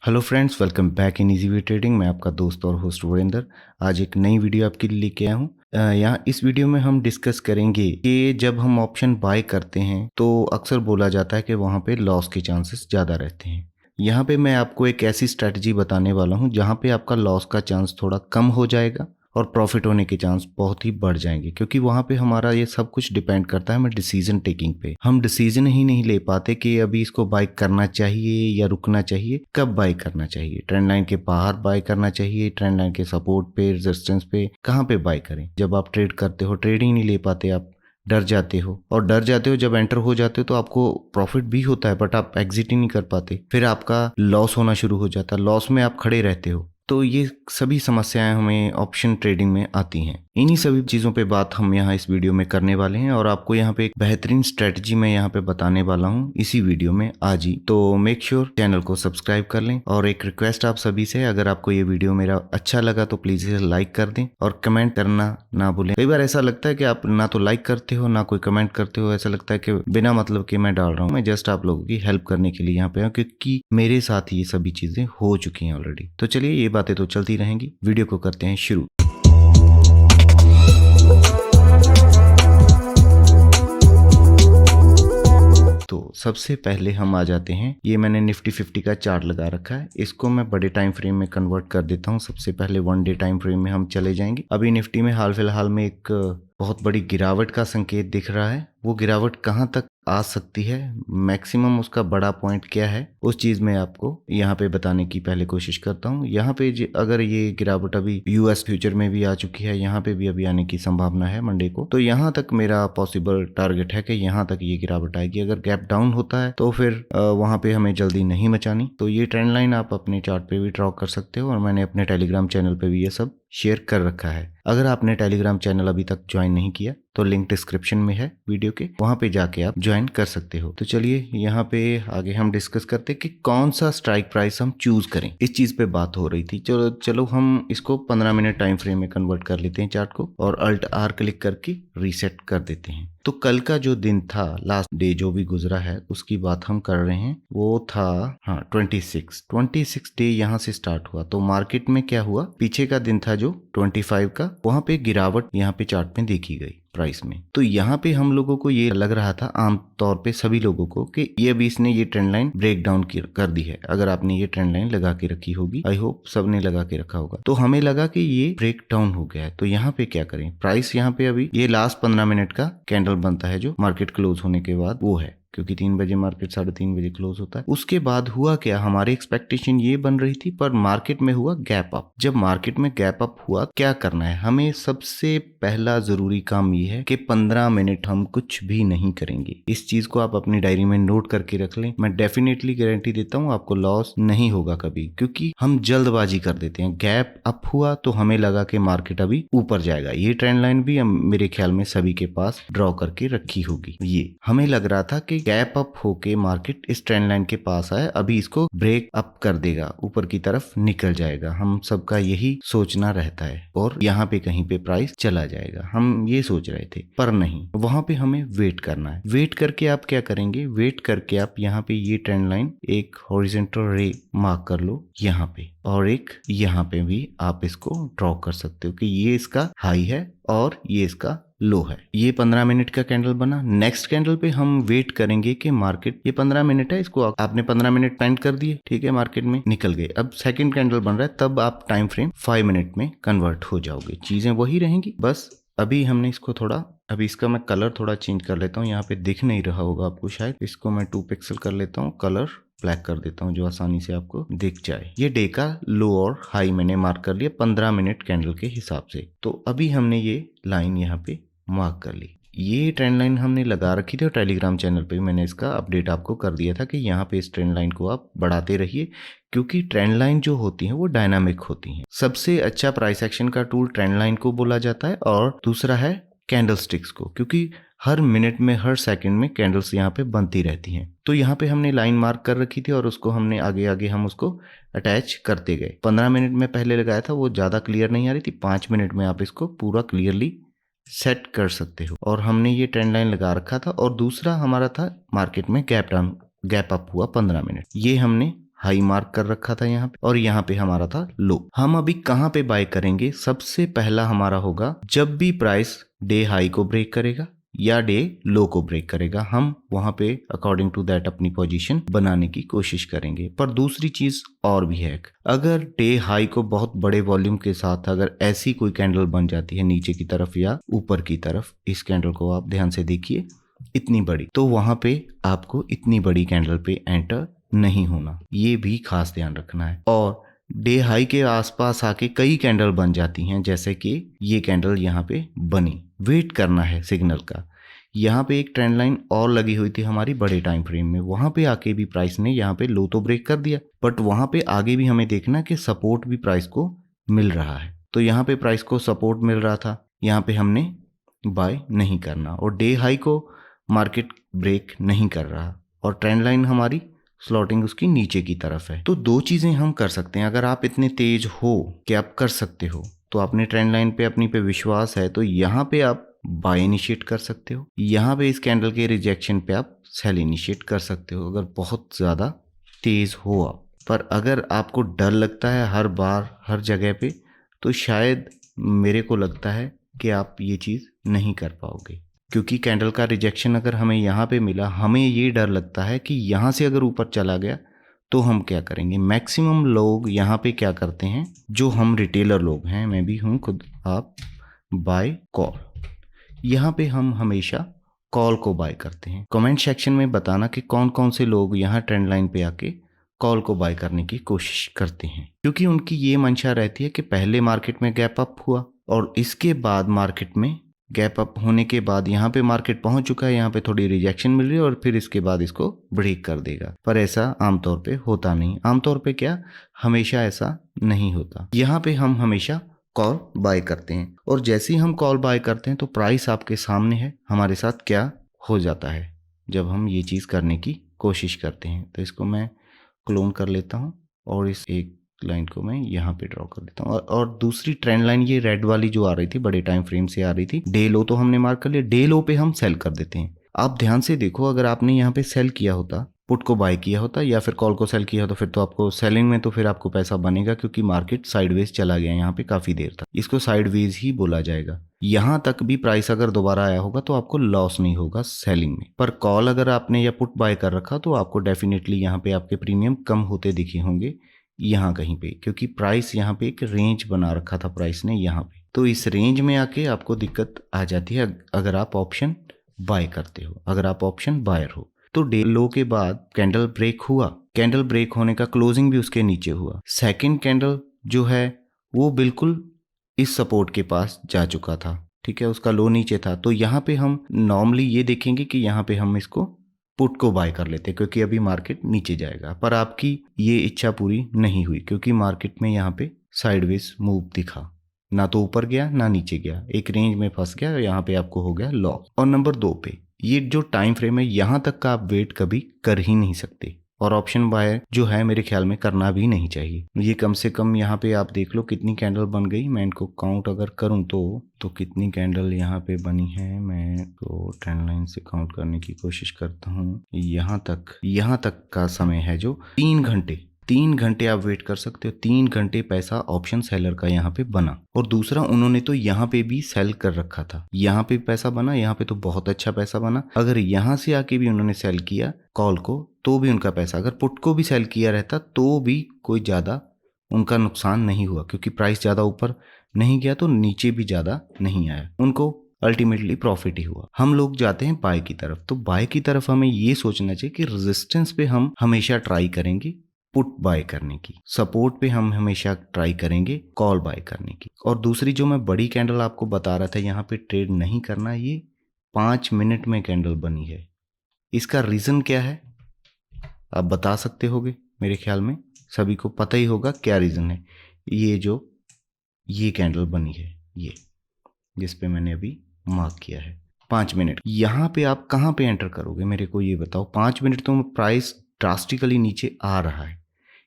Hello friends, welcome back in easy way trading. मैं आपका दोस्त और होस्ट वीरेंद्र आज एक नई वीडियो आपके लिए लेके आया हूँ। यहाँ इस वीडियो में हम डिस्कस करेंगे कि जब हम ऑप्शन बाय करते हैं तो अक्सर बोला जाता है कि वहाँ पे लॉस के चांसेस ज़्यादा रहते हैं। यहाँ पे मैं आपको एक ऐसी स्ट्रैटेजी बताने वाला हूँ जहाँ पे आपका लॉस का चांस थोड़ा कम हो जाएगा और प्रॉफिट होने के चांस बहुत ही बढ़ जाएंगे, क्योंकि वहाँ पे हमारा ये सब कुछ डिपेंड करता है हमें डिसीजन टेकिंग पे। हम डिसीजन ही नहीं ले पाते कि अभी इसको बाय करना चाहिए या रुकना चाहिए, कब बाय करना चाहिए, ट्रेंड लाइन के बाहर बाय करना चाहिए, ट्रेंड लाइन के सपोर्ट पे, रेजिस्टेंस पे, कहाँ पे बाय करें। जब आप ट्रेड करते हो ट्रेड ही नहीं ले पाते, आप डर जाते हो, और डर जाते हो जब एंटर हो जाते हो तो आपको प्रॉफिट भी होता है बट आप एग्जिट ही नहीं कर पाते, फिर आपका लॉस होना शुरू हो जाता है, लॉस में आप खड़े रहते हो। तो ये सभी समस्याएं हमें ऑप्शन ट्रेडिंग में आती हैं। इन्हीं सभी चीज़ों पे बात हम यहाँ इस वीडियो में करने वाले हैं और आपको यहाँ पे एक बेहतरीन स्ट्रेटजी मैं यहाँ पे बताने वाला हूँ इसी वीडियो में आज ही। तो मेक श्योर चैनल को सब्सक्राइब कर लें, और एक रिक्वेस्ट आप सभी से, अगर आपको ये वीडियो मेरा अच्छा लगा तो प्लीज़ इसे लाइक कर दें और कमेंट करना ना भूलें। कई बार ऐसा लगता है कि आप ना तो लाइक करते हो ना कोई कमेंट करते हो, ऐसा लगता है कि बिना मतलब के मैं डाल रहा हूँ। मैं जस्ट आप लोगों की हेल्प करने के लिए यहाँ पे हूँ, क्योंकि मेरे साथ ये सभी चीज़ें हो चुकी हैं ऑलरेडी। तो चलिए, ये बातें तो चलती रहेंगी, वीडियो को करते हैं शुरू। तो सबसे पहले हम आ जाते हैं, ये मैंने निफ्टी 50 का चार्ट लगा रखा है, इसको मैं बड़े टाइम फ्रेम में कन्वर्ट कर देता हूँ। सबसे पहले 1 डे टाइम फ्रेम में हम चले जाएंगे। अभी निफ्टी में हाल फिलहाल में एक बहुत बड़ी गिरावट का संकेत दिख रहा है। वो गिरावट कहाँ तक आ सकती है, मैक्सिमम उसका बड़ा पॉइंट क्या है, उस चीज़ में आपको यहाँ पे बताने की पहले कोशिश करता हूँ। यहाँ पे अगर ये गिरावट अभी यूएस फ्यूचर में भी आ चुकी है, यहाँ पे भी अभी आने की संभावना है मंडे को, तो यहाँ तक मेरा पॉसिबल टारगेट है कि यहाँ तक ये गिरावट आएगी। अगर गैप डाउन होता है तो फिर वहाँ पे हमें जल्दी नहीं मचानी। तो ये ट्रेंड लाइन आप अपने चार्ट पे भी ड्रॉ कर सकते हो, और मैंने अपने टेलीग्राम चैनल पे भी ये सब शेयर कर रखा है। अगर आपने टेलीग्राम चैनल अभी तक ज्वाइन नहीं किया तो लिंक डिस्क्रिप्शन में है वीडियो के, वहां पे जाके आप ज्वाइन कर सकते हो। तो चलिए यहाँ पे आगे हम डिस्कस करते हैं कि कौन सा स्ट्राइक प्राइस हम चूज करें। इस चीज पे बात हो रही थी। चलो हम इसको 15 मिनट टाइम फ्रेम में कन्वर्ट कर लेते हैं चार्ट को, और अल्ट आर क्लिक करके रीसेट कर देते हैं। तो कल का जो दिन था, लास्ट डे जो भी गुजरा है उसकी बात हम कर रहे हैं, वो था 26 डे यहाँ से स्टार्ट हुआ। तो मार्केट में क्या हुआ, पीछे का दिन था जो 25 का, वहां पे गिरावट यहाँ पे चार्ट में देखी गई प्राइस में। तो यहाँ पे हम लोगों को ये लग रहा था, आम तौर पे सभी लोगों को, कि ये अभी इसने ये ट्रेंड लाइन ब्रेक डाउन कर दी है। अगर आपने ये ट्रेंड लाइन लगा के रखी होगी, आई होप सबने लगा के रखा होगा, तो हमें लगा कि ये ब्रेक डाउन हो गया है। तो यहाँ पे क्या करें, प्राइस यहाँ पे अभी ये लास्ट 15 मिनट का कैंडल बनता है जो मार्केट क्लोज होने के बाद वो है, क्योंकि 3 बजे मार्केट 3:30 बजे क्लोज होता है। उसके बाद हुआ क्या, हमारी एक्सपेक्टेशन ये बन रही थी, पर मार्केट में हुआ गैप अप। जब मार्केट में गैप अप हुआ, क्या करना है हमें, सबसे पहला जरूरी काम ये है कि 15 मिनट हम कुछ भी नहीं करेंगे। इस चीज को आप अपनी डायरी में नोट करके रख लें। मैं डेफिनेटली गारंटी देता हूँ आपको लॉस नहीं होगा कभी, क्योंकि हम जल्दबाजी कर देते हैं। गैप अप हुआ तो हमें लगा कि मार्केट अभी ऊपर जाएगा। ये ट्रेंड लाइन भी मेरे ख्याल में सभी के पास ड्रॉ करके रखी होगी। ये हमें लग रहा था कि गैप अप होके मार्केट इस ट्रेंड लाइन के पास आए, अभी इसको ब्रेक अप कर देगा, ऊपर की तरफ निकल जाएगा। हम सबका यही सोचना रहता है, और यहाँ पे कहीं पे प्राइस चला जाएगा, हम ये सोच रहे थे। पर नहीं, वहां पे हमें वेट करना है। वेट करके आप क्या करेंगे, वेट करके आप यहाँ पे ये ट्रेंड लाइन एक हॉरिजॉन्टल रे मार्क कर लो यहाँ पे, और एक यहाँ पे भी आप इसको ड्रॉ कर सकते हो कि ये इसका हाई है और ये इसका लो है। ये 15 मिनट का कैंडल बना। नेक्स्ट कैंडल पे हम वेट करेंगे कि मार्केट, ये 15 मिनट है, इसको आपने 15 मिनट स्पेंड कर दिए, ठीक है, मार्केट में निकल गए। अब सेकंड कैंडल बन रहा है, तब आप टाइम फ्रेम 5 मिनट में कन्वर्ट हो जाओगे। चीजें वही रहेंगी, बस अभी हमने इसको थोड़ा, अभी इसका मैं कलर थोड़ा चेंज कर लेता हूँ। यहाँ पे दिख नहीं रहा होगा आपको शायद, इसको मैं 2 पिक्सल कर लेता हूँ, कलर ब्लैक कर देता हूँ जो आसानी से आपको दिख जाए। ये डे का लो और हाई मैंने मार्क कर लिया 15 मिनट कैंडल के हिसाब से। तो अभी हमने ये लाइन यहाँ पे मार्क कर ली। ये ट्रेंड लाइन हमने लगा रखी थी, और टेलीग्राम चैनल पे मैंने इसका अपडेट आपको कर दिया था कि यहाँ पे इस ट्रेंड लाइन को आप बढ़ाते रहिए, क्योंकि ट्रेंड लाइन जो होती है वो डायनामिक होती हैं। सबसे अच्छा प्राइस एक्शन का टूल ट्रेंड लाइन को बोला जाता है, और दूसरा है कैंडल स्टिक्स को, क्योंकि हर मिनट में, हर सेकंड में कैंडल्स यहाँ पे बनती रहती हैं। तो यहाँ पे हमने लाइन मार्क कर रखी थी, और उसको हमने आगे आगे हम उसको अटैच करते गए। 15 मिनट में पहले लगाया था, वो ज़्यादा क्लियर नहीं आ रही थी। 5 मिनट में आप इसको पूरा क्लियरली सेट कर सकते हो। और हमने ये ट्रेंड लाइन लगा रखा था, और दूसरा हमारा था मार्केट में गैप अप हुआ 15 मिनट, ये हमने हाई मार्क कर रखा था यहाँ पे और यहाँ पे हमारा था लो। हम अभी कहाँ पे बाय करेंगे? सबसे पहला हमारा होगा जब भी प्राइस डे हाई को ब्रेक करेगा या डे लो को ब्रेक करेगा, हम वहां पे अकॉर्डिंग टू दैट अपनी पोजीशन बनाने की कोशिश करेंगे। पर दूसरी चीज और भी है, अगर डे हाई को बहुत बड़े वॉल्यूम के साथ अगर ऐसी कोई कैंडल बन जाती है नीचे की तरफ या ऊपर की तरफ, इस कैंडल को आप ध्यान से देखिए इतनी बड़ी, तो वहां पे आपको इतनी बड़ी कैंडल पे एंटर नहीं होना, ये भी खास ध्यान रखना है। और डे हाई के आसपास आके कई कैंडल बन जाती हैं, जैसे कि ये कैंडल यहाँ पे बनी, वेट करना है सिग्नल का। यहाँ पे एक ट्रेंड लाइन और लगी हुई थी हमारी बड़े टाइम फ्रेम में, वहां पे आके भी प्राइस ने यहाँ पे लो तो ब्रेक कर दिया, बट वहां पे आगे भी हमें देखना कि सपोर्ट भी प्राइस को मिल रहा है। तो यहाँ पे प्राइस को सपोर्ट मिल रहा था, यहाँ पे हमने बाय नहीं करना, और डे हाई को मार्केट ब्रेक नहीं कर रहा और ट्रेंड लाइन हमारी स्लॉटिंग उसकी नीचे की तरफ है। तो दो चीजें हम कर सकते हैं, अगर आप इतने तेज हो कि आप कर सकते हो, तो आपने ट्रेंड लाइन पे अपनी पे विश्वास है, तो यहाँ पे आप बाय इनिशिएट कर सकते हो, यहाँ पे इस कैंडल के रिजेक्शन पे आप सेल इनिशिएट कर सकते हो अगर बहुत ज्यादा तेज हो आप। पर अगर आपको डर लगता है हर बार हर जगह पे, तो शायद मेरे को लगता है कि आप ये चीज नहीं कर पाओगे, क्योंकि कैंडल का रिजेक्शन अगर हमें यहाँ पे मिला, हमें ये डर लगता है कि यहाँ से अगर ऊपर चला गया तो हम क्या करेंगे। मैक्सिमम लोग यहाँ पे क्या करते हैं, जो हम रिटेलर लोग हैं, मैं भी हूँ खुद, आप बाय कॉल, यहाँ पे हम हमेशा कॉल को बाय करते हैं। कमेंट सेक्शन में बताना कि कौन कौन से लोग यहाँ ट्रेंड लाइन पे आके कॉल को बाय करने की कोशिश करते हैं, क्योंकि उनकी ये मंशा रहती है कि पहले मार्केट में गैप अप हुआ और इसके बाद मार्केट में गैप अप होने के बाद यहाँ पे मार्केट पहुंच चुका है, यहाँ पे थोड़ी रिजेक्शन मिल रही है और फिर इसके बाद इसको ब्रेक कर देगा। पर ऐसा आमतौर पे होता नहीं, आमतौर पे क्या, हमेशा ऐसा नहीं होता। यहाँ पे हम हमेशा कॉल बाय करते हैं, और जैसे ही हम कॉल बाय करते हैं तो प्राइस आपके सामने है हमारे साथ क्या हो जाता है जब हम ये चीज़ करने की कोशिश करते हैं। तो इसको मैं क्लोन कर लेता हूँ और इस एक लाइन को मैं यहाँ पे ड्रॉ कर देता हूँ, और दूसरी ट्रेंड लाइन ये रेड वाली जो आ रही थी, बड़े टाइम फ्रेम से आ रही थी, डे लो तो हमने मार्क कर लिया, डे लो पे हम सेल कर देते हैं। आप ध्यान से देखो, अगर आपने यहाँ पे सेल किया होता, पुट को बाय किया होता या फिर कॉल को सेल किया होता, फिर तो आपको सेलिंग में तो फिर आपको पैसा बनेगा, क्योंकि मार्केट साइडवेज चला गया यहाँ पे काफी देर तक, इसको साइडवेज ही बोला जाएगा। यहाँ तक भी प्राइस अगर दोबारा आया होगा तो आपको लॉस नहीं होगा सेलिंग में। पर कॉल अगर आपने या पुट बाय कर रखा तो आपको डेफिनेटली यहाँ पे आपके प्रीमियम कम होते दिखे होंगे यहाँ कहीं पे, क्योंकि प्राइस यहाँ पे एक रेंज बना रखा था प्राइस ने यहाँ पे, तो इस रेंज में आके आपको दिक्कत आ जाती है अगर आप ऑप्शन बाय करते हो, अगर आप ऑप्शन बायर हो। तो डे लो के बाद कैंडल ब्रेक हुआ, कैंडल ब्रेक होने का क्लोजिंग भी उसके नीचे हुआ, सेकंड कैंडल जो है वो बिल्कुल इस सपोर्ट के पास जा चुका था, ठीक है, उसका लो नीचे था। तो यहाँ पे हम नॉर्मली ये देखेंगे कि यहाँ पे हम इसको पुट को बाय कर लेते, क्योंकि अभी मार्केट नीचे जाएगा। पर आपकी ये इच्छा पूरी नहीं हुई, क्योंकि मार्केट में यहाँ पे साइडवेज मूव दिखा, ना तो ऊपर गया ना नीचे गया, एक रेंज में फंस गया, यहाँ पे आपको हो गया लॉस। और नंबर 2 पे ये जो टाइम फ्रेम है, यहाँ तक का आप वेट कभी कर ही नहीं सकते, और ऑप्शन बाय जो है मेरे ख्याल में करना भी नहीं चाहिए। ये कम से कम यहाँ पे आप देख लो कितनी कैंडल बन गई, मैं इनको काउंट अगर करूँ तो कितनी कैंडल यहाँ पे बनी है, मैं तो ट्रेंड लाइन से काउंट करने की कोशिश करता हूँ। यहाँ तक का समय है जो 3 घंटे आप वेट कर सकते हो, 3 घंटे पैसा ऑप्शन सेलर का यहाँ पे बना। और दूसरा, उन्होंने तो यहाँ पे भी सेल कर रखा था, यहाँ पे पैसा बना, यहाँ पे तो बहुत अच्छा पैसा बना। अगर यहाँ से आके भी उन्होंने सेल किया कॉल को तो भी उनका पैसा, अगर पुट को भी सेल किया रहता तो भी कोई ज़्यादा उनका नुकसान नहीं हुआ, क्योंकि प्राइस ज़्यादा ऊपर नहीं गया तो नीचे भी ज़्यादा नहीं आया, उनको अल्टीमेटली प्रॉफिट ही हुआ। हम लोग जाते हैं बाय की तरफ, तो बाय की तरफ हमें ये सोचना चाहिए कि रेजिस्टेंस पे हम हमेशा ट्राई करेंगे पुट बाय करने की, सपोर्ट पे हम हमेशा ट्राई करेंगे कॉल बाय करने की। और दूसरी जो मैं बड़ी कैंडल आपको बता रहा था यहाँ पे ट्रेड नहीं करना, ये 5 मिनट में कैंडल बनी है। इसका रीज़न क्या है आप बता सकते होगे, मेरे ख्याल में सभी को पता ही होगा क्या रीज़न है। ये कैंडल बनी है, ये जिस पे मैंने अभी मार्क किया है 5 मिनट, यहाँ पे आप कहाँ पे एंटर करोगे मेरे को ये बताओ। 5 मिनट तो प्राइस ड्रास्टिकली नीचे आ रहा है,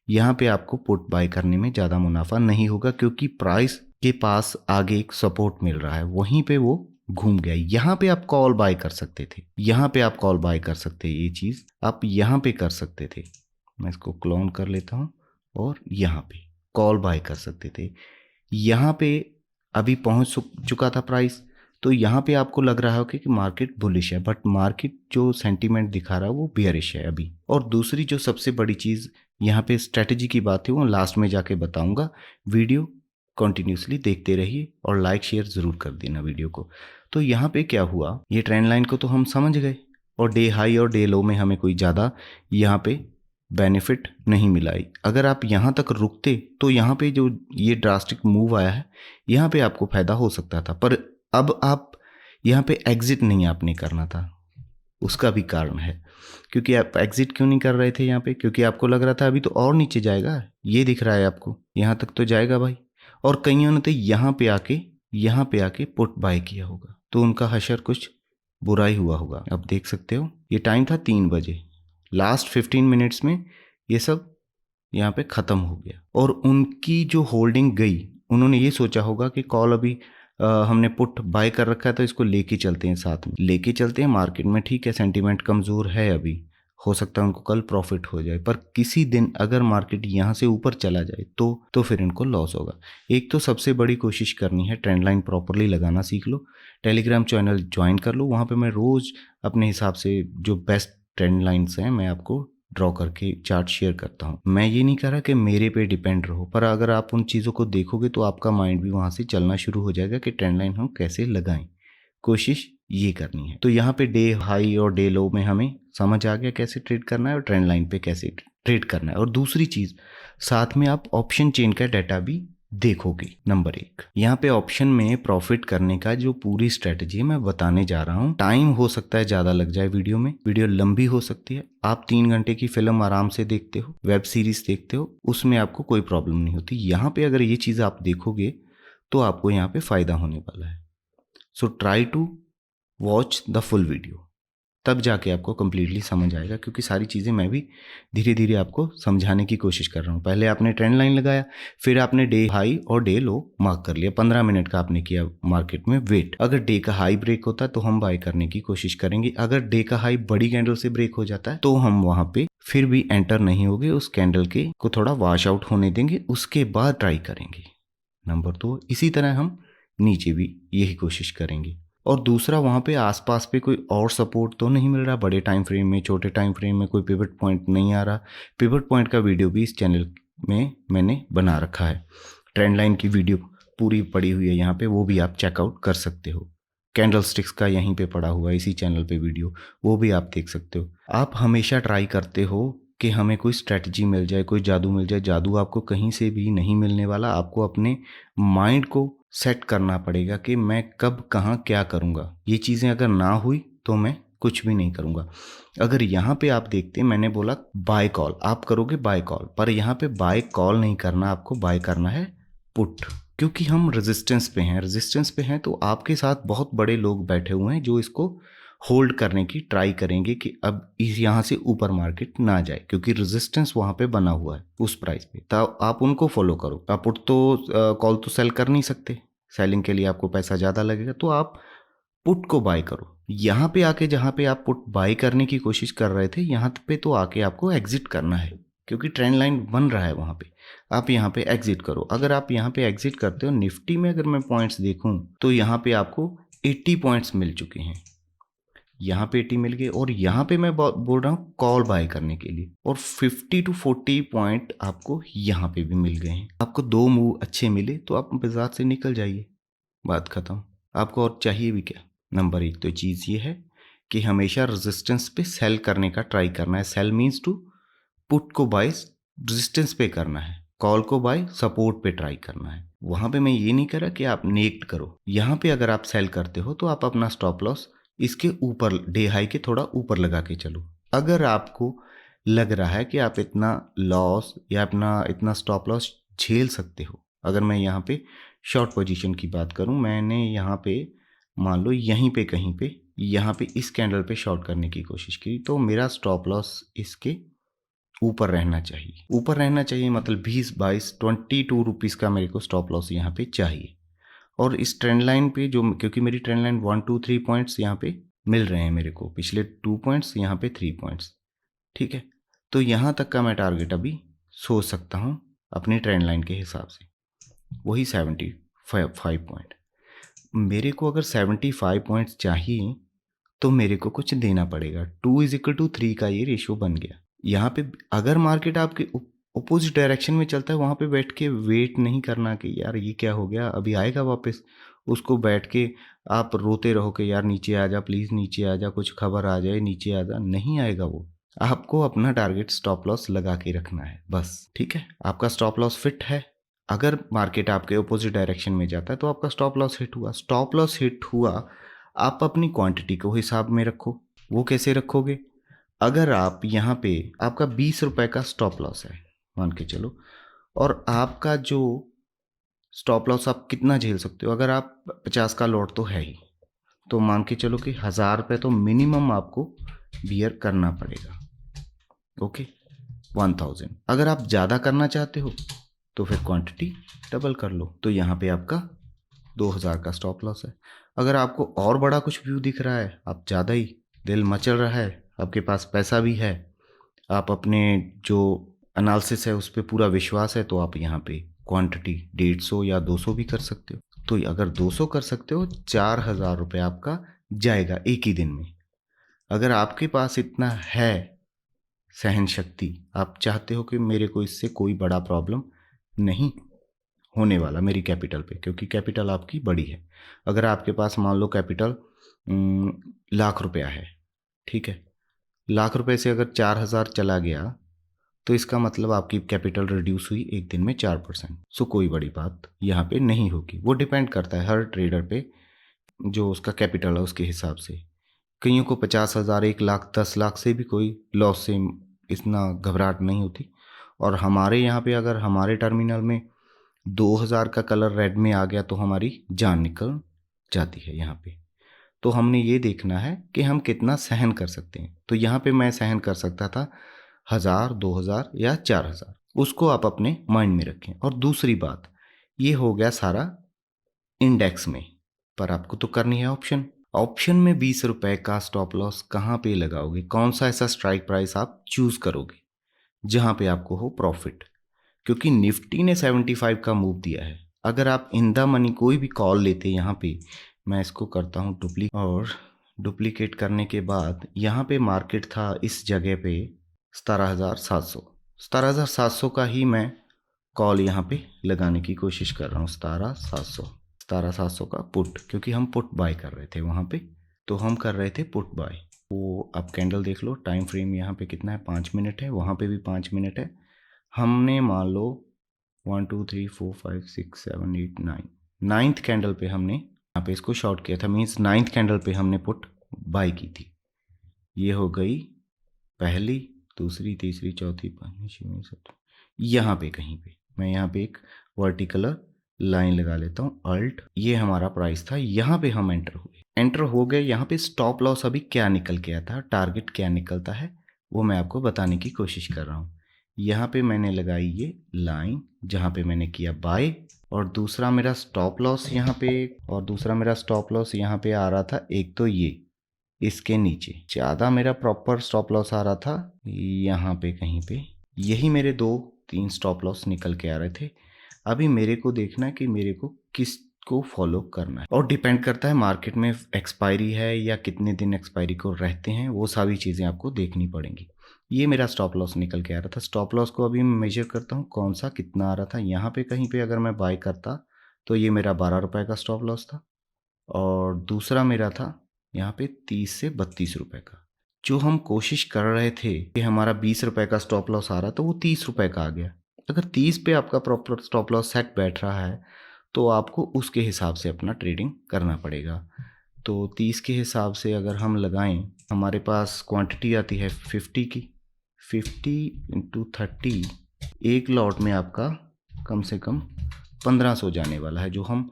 यहाँ पे आपको पुट बाय करने में ज़्यादा मुनाफा नहीं होगा, क्योंकि प्राइस के पास आगे एक सपोर्ट मिल रहा है, वहीं पे वो घूम गया। यहाँ पे आप कॉल बाय कर सकते थे, यहाँ पे आप कॉल बाय कर सकते, ये चीज़ आप यहाँ पे कर सकते थे, मैं इसको क्लोन कर लेता हूँ और यहाँ पे कॉल बाय कर सकते थे। यहाँ पे अभी पहुँच चुका था प्राइस, तो यहाँ पे आपको लग रहा होगा कि मार्केट बुलिश है, बट मार्केट जो सेंटीमेंट दिखा रहा है वो बियरिश है अभी। और दूसरी जो सबसे बड़ी चीज़ यहाँ पे स्ट्रेटजी की बात है वो लास्ट में जाके बताऊंगा। वीडियो कंटिन्यूसली देखते रहिए और लाइक शेयर ज़रूर कर देना वीडियो को। तो यहाँ पे क्या हुआ, ये ट्रेंड लाइन को तो हम समझ गए और डे हाई और डे लो में हमें कोई ज़्यादा यहाँ पे बेनिफिट नहीं मिला। अगर आप यहाँ तक रुकते तो यहाँ पे जो ये ड्रास्टिक मूव आया है यहाँ पे आपको फ़ायदा हो सकता था, पर अब आप यहाँ पे एग्जिट नहीं आपने करना था। उसका भी कारण है, क्योंकि आप एग्जिट क्यों नहीं कर रहे थे यहाँ पे, क्योंकि आपको लग रहा था अभी तो और नीचे जाएगा। ये दिख रहा है आपको यहाँ तक तो जाएगा भाई, और कईयों ने तो यहाँ पे आके पुट बाय किया होगा, तो उनका हशर कुछ बुरा ही हुआ होगा। अब देख सकते हो ये टाइम था 3 बजे, लास्ट 15 मिनट्स में ये सब यहाँ पे ख़त्म हो गया। और उनकी जो होल्डिंग गई, उन्होंने ये सोचा होगा कि कॉल अभी हमने पुट बाय कर रखा है तो इसको लेके चलते हैं, साथ में लेके चलते हैं मार्केट में। ठीक है, सेंटीमेंट कमज़ोर है अभी, हो सकता है उनको कल प्रॉफिट हो जाए, पर किसी दिन अगर मार्केट यहाँ से ऊपर चला जाए तो फिर इनको लॉस होगा। एक तो सबसे बड़ी कोशिश करनी है ट्रेंड लाइन प्रॉपरली लगाना सीख लो, टेलीग्राम चैनल ज्वाइन कर लो, वहाँ पे मैं रोज़ अपने हिसाब से जो बेस्ट ट्रेंड लाइन्स हैं मैं आपको ड्रॉ करके चार्ट शेयर करता हूँ। मैं ये नहीं कह रहा कि मेरे पे डिपेंड रहो, पर अगर आप उन चीज़ों को देखोगे तो आपका माइंड भी वहाँ से चलना शुरू हो जाएगा कि ट्रेंड लाइन हम कैसे लगाएं। कोशिश ये करनी है। तो यहाँ पे डे हाई और डे लो में हमें समझ आ गया कैसे ट्रेड करना है और ट्रेंड लाइन पे कैसे ट्रेड करना है। और दूसरी चीज़, साथ में आप ऑप्शन चेन का डाटा भी देखोगे। नंबर 1, यहाँ पे ऑप्शन में प्रॉफिट करने का जो पूरी स्ट्रेटजी है मैं बताने जा रहा हूँ। टाइम हो सकता है ज़्यादा लग जाए वीडियो में, वीडियो लंबी हो सकती है। आप 3 घंटे की फिल्म आराम से देखते हो, वेब सीरीज देखते हो, उसमें आपको कोई प्रॉब्लम नहीं होती। यहाँ पे अगर ये चीज़ आप देखोगे तो आपको यहाँ पे फ़ायदा होने वाला है। So try to watch the full video, तब जाके आपको कम्प्लीटली समझ आएगा, क्योंकि सारी चीज़ें मैं भी धीरे धीरे आपको समझाने की कोशिश कर रहा हूँ। पहले आपने ट्रेंड लाइन लगाया, फिर आपने डे हाई और डे लो मार्क कर लिया, 15 मिनट का आपने किया मार्केट में वेट। अगर डे का हाई ब्रेक होता है तो हम बाय करने की कोशिश करेंगे। अगर डे का हाई बड़ी कैंडल से ब्रेक हो जाता है तो हम वहाँ पे फिर भी एंटर नहीं होंगे, उस कैंडल के को थोड़ा वॉश आउट होने देंगे, उसके बाद ट्राई करेंगे। नंबर 2, इसी तरह हम नीचे भी यही कोशिश करेंगे। और दूसरा, वहाँ पे आसपास पे कोई और सपोर्ट तो नहीं मिल रहा बड़े टाइम फ्रेम में, छोटे टाइम फ्रेम में कोई पिवट पॉइंट नहीं आ रहा। पिवट पॉइंट का वीडियो भी इस चैनल में मैंने बना रखा है, ट्रेंड लाइन की वीडियो पूरी पड़ी हुई है यहाँ पे, वो भी आप चेकआउट कर सकते हो। कैंडल स्टिक्स का यहीं पे पड़ा हुआ है इसी चैनल पे वीडियो, वो भी आप देख सकते हो। आप हमेशा ट्राई करते हो कि हमें कोई स्ट्रैटेजी मिल जाए, कोई जादू मिल जाए। जादू आपको कहीं से भी नहीं मिलने वाला। आपको अपने माइंड को सेट करना पड़ेगा कि मैं कब कहाँ क्या करूँगा। ये चीज़ें अगर ना हुई तो मैं कुछ भी नहीं करूँगा। अगर यहाँ पे आप देखते, मैंने बोला बाय कॉल, आप करोगे बाय कॉल, पर यहाँ पे बाय कॉल नहीं करना, आपको बाय करना है पुट, क्योंकि हम रेजिस्टेंस पे हैं तो आपके साथ बहुत बड़े लोग बैठे हुए हैं जो इसको होल्ड करने की ट्राई करेंगे कि अब इस यहाँ से ऊपर मार्केट ना जाए, क्योंकि रेजिस्टेंस वहाँ पे बना हुआ है उस प्राइस पे। तो आप उनको फॉलो करो। आप पुट तो कॉल तो सेल कर नहीं सकते, सेलिंग के लिए आपको पैसा ज़्यादा लगेगा, तो आप पुट को बाय करो। यहाँ पे आके जहाँ पे आप पुट बाय करने की कोशिश कर रहे थे, यहाँ पे तो आके आपको एग्जिट करना है, क्योंकि ट्रेंड लाइन बन रहा है वहाँ पे। आप यहाँ पे एग्जिट करो। अगर आप यहाँ पे एग्जिट करते हो, निफ्टी में अगर मैं पॉइंट्स देखूँ तो यहाँ पे आपको 80 पॉइंट्स मिल चुके हैं, यहाँ पे 80 मिल गए, और यहाँ पे मैं बोल रहा हूँ कॉल बाय करने के लिए, और 50 to 40 पॉइंट आपको यहाँ पे भी मिल गए हैं। आपको 2 मूव अच्छे मिले तो आप बाजार से निकल जाइए, बात खत्म। आपको और चाहिए भी क्या। नंबर 1 तो चीज़ ये है कि हमेशा रेजिस्टेंस पे सेल करने का ट्राई करना है। सेल मीन्स टू, पुट को बाय रेजिस्टेंस पे करना है, कॉल को बाय सपोर्ट पे ट्राई करना है। वहाँ पे मैं ये नहीं कह रहा कि आप नेक्ट करो। यहाँ पे अगर आप सेल करते हो तो आप अपना स्टॉप लॉस इसके ऊपर, डे हाई के थोड़ा ऊपर लगा के चलो। अगर आपको लग रहा है कि आप इतना लॉस या अपना इतना स्टॉप लॉस झेल सकते हो, अगर मैं यहाँ पे शॉर्ट पोजीशन की बात करूँ, मैंने यहाँ पे मान लो यहीं पे कहीं पे यहाँ पे इस कैंडल पे शॉर्ट करने की कोशिश की, तो मेरा स्टॉप लॉस इसके ऊपर रहना चाहिए। ऊपर रहना चाहिए मतलब 22 रुपीज़ का मेरे को स्टॉप लॉस यहाँ पे चाहिए। और इस ट्रेंड लाइन पे जो, क्योंकि मेरी ट्रेंड लाइन 1 2 3 पॉइंट्स यहाँ पे मिल रहे हैं मेरे को, पिछले 2 पॉइंट्स, यहाँ पे 3 पॉइंट्स, ठीक है। तो यहाँ तक का मैं टारगेट अभी सोच सकता हूँ अपनी ट्रेंड लाइन के हिसाब से, वही 75 पॉइंट। मेरे को अगर 75 पॉइंट्स चाहिए तो मेरे को कुछ देना पड़ेगा। 2:3 का ये रेशियो बन गया। यहाँ पे अगर मार्केट आपके अपोजिट डायरेक्शन में चलता है, वहाँ पे बैठ के वेट नहीं करना कि यार ये क्या हो गया, अभी आएगा वापस। उसको बैठ के आप रोते रहो कि यार नीचे आ जा, प्लीज़ नीचे आ जा, कुछ खबर आ जाए नीचे आ जा, नहीं आएगा वो। आपको अपना टारगेट स्टॉप लॉस लगा के रखना है बस, ठीक है। आपका स्टॉप लॉस फिट है। अगर मार्केट आपके अपोजिट डायरेक्शन में जाता है तो आपका स्टॉप लॉस हिट हुआ। स्टॉप लॉस हिट हुआ, आप अपनी क्वांटिटी को हिसाब में रखो। वो कैसे रखोगे? अगर आप यहाँ पे आपका 20 रुपए का स्टॉप लॉस है मान के चलो, और आपका जो स्टॉप लॉस आप कितना झेल सकते हो, अगर आप 50 का लॉट तो है ही, तो मान के चलो कि 1000 रुपये तो मिनिमम आपको बियर करना पड़ेगा। ओके, 1000। अगर आप ज़्यादा करना चाहते हो तो फिर क्वांटिटी डबल कर लो, तो यहाँ पे आपका 2000 का स्टॉप लॉस है। अगर आपको और बड़ा कुछ व्यू दिख रहा है, आप ज़्यादा ही दिल मचल रहा है, आपके पास पैसा भी है, आप अपने जो एनालिसिस है उस पर पूरा विश्वास है, तो आप यहाँ पे क्वांटिटी 150 या 200 भी कर सकते हो। तो अगर 200 कर सकते हो, 4000 रुपये आपका जाएगा एक ही दिन में। अगर आपके पास इतना है सहन शक्ति, आप चाहते हो कि मेरे को इससे कोई बड़ा प्रॉब्लम नहीं होने वाला मेरी कैपिटल पे, क्योंकि कैपिटल आपकी बड़ी है। अगर आपके पास मान लो कैपिटल लाख रुपया है, ठीक है, लाख रुपए से अगर 4000 चला गया तो इसका मतलब आपकी कैपिटल रिड्यूस हुई एक दिन में 4%। सो कोई बड़ी बात यहाँ पे नहीं होगी। वो डिपेंड करता है हर ट्रेडर पे, जो उसका कैपिटल है उसके हिसाब से। कईयों को 50,000, 1 लाख, 10 लाख से भी कोई लॉस से इतना घबराहट नहीं होती। और हमारे यहाँ पे अगर हमारे टर्मिनल में 2000 का कलर रेड में आ गया तो हमारी जान निकल जाती है यहाँ पे। तो हमने ये देखना है कि हम कितना सहन कर सकते हैं। तो यहाँ पे मैं सहन कर सकता था 1000, 2000 या 4000, उसको आप अपने माइंड में रखें। और दूसरी बात, ये हो गया सारा इंडेक्स में, पर आपको तो करनी है ऑप्शन। ऑप्शन में 20 रुपए का स्टॉप लॉस कहाँ पे लगाओगे? कौन सा ऐसा स्ट्राइक प्राइस आप चूज करोगे जहाँ पे आपको हो प्रॉफिट? क्योंकि निफ्टी ने 75 का मूव दिया है। अगर आप इन द मनी कोई भी कॉल लेते यहाँ पे, मैं इसको करता हूँ डुप्लीकेट, और डुप्लीकेट करने के बाद यहाँ पे मार्केट था इस जगह पे 17,700। 17,700 का ही मैं कॉल यहाँ पे लगाने की कोशिश कर रहा हूँ। 17,700 का पुट, क्योंकि हम पुट बाय कर रहे थे वहाँ पे, तो हम कर रहे थे पुट बाय। वो आप कैंडल देख लो, टाइम फ्रेम यहाँ पे कितना है, 5 मिनट है, वहाँ पे भी 5 मिनट है। हमने मान लो 1 2 3 4 5 6 7 8 9, नाइन्थ कैंडल पे हमने यहाँ पे इसको शॉर्ट किया था, मीन्स नाइन्थ कैंडल पे हमने पुट बाय की थी। ये हो गई पहली, दूसरी, तीसरी, चौथी, पांचवी, छठवीं, सातवीं, यहाँ पे कहीं पे मैं यहाँ पे एक वर्टिकुलर लाइन लगा लेता हूँ, अल्ट। ये हमारा प्राइस था, यहाँ पे हम एंटर हो गए। यहाँ पे स्टॉप लॉस अभी क्या निकल के आता है, टारगेट क्या निकलता है, वो मैं आपको बताने की कोशिश कर रहा हूँ। यहाँ पे मैंने लगाई ये लाइन जहाँ पे मैंने किया बाय, और दूसरा मेरा स्टॉप लॉस यहाँ पे, और दूसरा मेरा स्टॉप लॉस यहाँ पे आ रहा था, एक तो ये इसके नीचे ज़्यादा मेरा प्रॉपर स्टॉप लॉस आ रहा था यहाँ पे कहीं पे। यही मेरे 2-3 स्टॉप लॉस निकल के आ रहे थे। अभी मेरे को देखना है कि मेरे को किस को फॉलो करना है, और डिपेंड करता है मार्केट में एक्सपायरी है या कितने दिन एक्सपायरी को रहते हैं, वो सारी चीज़ें आपको देखनी पड़ेंगी। ये मेरा स्टॉप लॉस निकल के आ रहा था। स्टॉप लॉस को अभी मैं मेजर करता हूँ कौन सा कितना आ रहा था। यहाँ पे कहीं पे अगर मैं बाय करता तो ये मेरा 12 रुपये का स्टॉप लॉस था, और दूसरा मेरा था यहाँ पे 30 से 32 रुपए का। जो हम कोशिश कर रहे थे कि हमारा 20 रुपए का स्टॉप लॉस आ रहा, तो वो 30 रुपए का आ गया। अगर 30 पे आपका प्रॉपर स्टॉप लॉस सेट बैठ रहा है तो आपको उसके हिसाब से अपना ट्रेडिंग करना पड़ेगा। तो 30 के हिसाब से अगर हम लगाएं, हमारे पास क्वांटिटी आती है 50 की, 50 × 30, एक लॉट में आपका कम से कम 1500 जाने वाला है। जो हम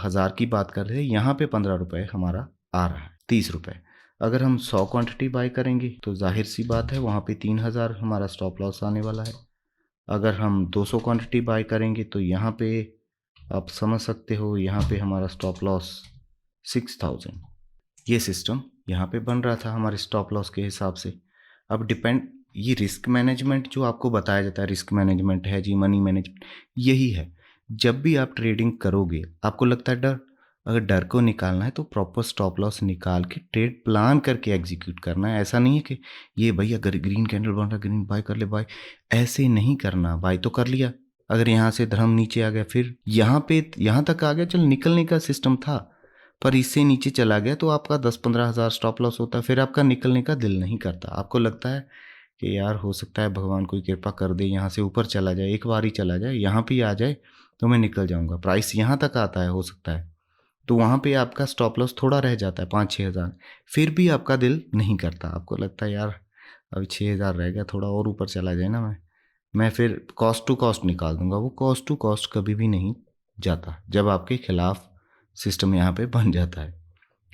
1000 की बात कर रहे हैं, यहाँ पे 15 रुपये हमारा आ रहा है, 30 रुपये। अगर हम 100 क्वांटिटी बाय करेंगे तो जाहिर सी बात है वहाँ पे 3000 हमारा स्टॉप लॉस आने वाला है। अगर हम 200 क्वांटिटी बाय करेंगे तो यहाँ पे आप समझ सकते हो, यहाँ पे हमारा स्टॉप लॉस 6000। ये सिस्टम यहाँ पे बन रहा था हमारे स्टॉप लॉस के हिसाब से। अब डिपेंड ये रिस्क मैनेजमेंट जो आपको बताया जाता है, रिस्क मैनेजमेंट है जी, मनी मैनेजमेंट, यही है। जब भी आप ट्रेडिंग करोगे आपको लगता है डर, अगर डर को निकालना है तो प्रॉपर स्टॉप लॉस निकाल के ट्रेड प्लान करके एग्जीक्यूट करना है। ऐसा नहीं है कि ये भाई अगर ग्रीन कैंडल बन रहा, ग्रीन बाय कर ले बाय, ऐसे नहीं करना। बाय तो कर लिया, अगर यहाँ से धर्म नीचे आ गया, फिर यहाँ पे यहाँ तक आ गया, चल निकलने का सिस्टम था, पर इससे नीचे चला गया तो आपका 10-15 हज़ार स्टॉप लॉस होता है, फिर आपका निकलने का दिल नहीं करता। आपको लगता है कि यार हो सकता है भगवान कोई कृपा कर दे, यहाँ से ऊपर चला जाए, एक बार ही चला जाए, यहाँ पे आ जाए तो मैं निकल जाऊँगा। प्राइस यहाँ तक आता है, हो सकता है, तो वहाँ पे आपका स्टॉप लॉस थोड़ा रह जाता है 5-6 हज़ार, फिर भी आपका दिल नहीं करता। आपको लगता है यार अभी 6 हज़ार रह गया, थोड़ा और ऊपर चला जाए ना, मैं फिर कॉस्ट टू कॉस्ट निकाल दूंगा। वो कॉस्ट टू कॉस्ट कभी भी नहीं जाता जब आपके खिलाफ सिस्टम यहाँ पे बन जाता है।